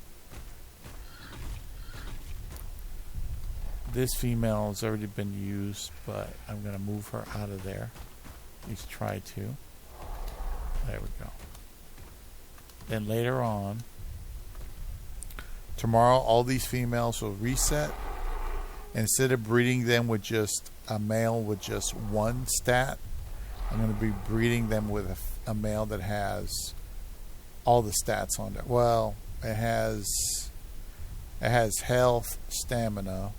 This female has already been used, but I'm going to move her out of there. At least try to. There we go. Then later on, tomorrow, all these females will reset. Instead of breeding them with just a male with just one stat, I'm going to be breeding them with a male that has all the stats on there. Well, it has health, stamina,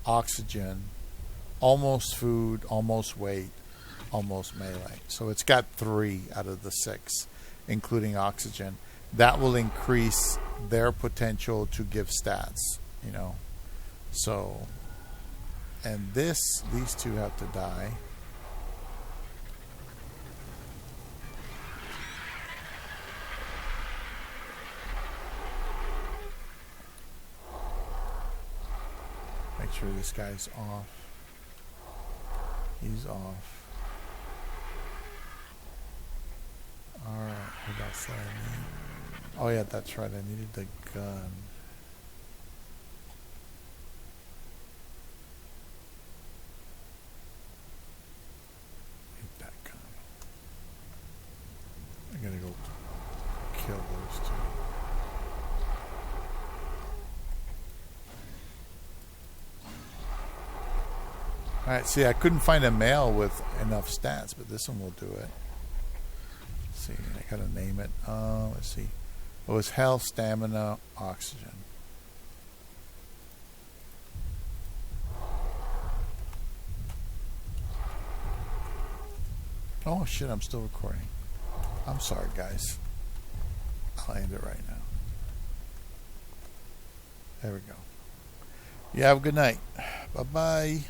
oxygen, almost food, almost weight, almost melee. So it's got 3 out of the 6, including oxygen. That will increase their potential to give stats, you know. So, and these 2 have to die. Make sure this guy's off. He's off. Alright, what else did I need? Oh yeah, that's right, I needed the gun. Need that gun. I gotta go kill those 2. Alright, see, I couldn't find a male with enough stats, but this one will do it. Let's see, I gotta name it. Let's see. It was health, stamina, oxygen. Oh shit, I'm still recording. I'm sorry, guys. I'll end it right now. There we go. You have a good night. Bye-bye.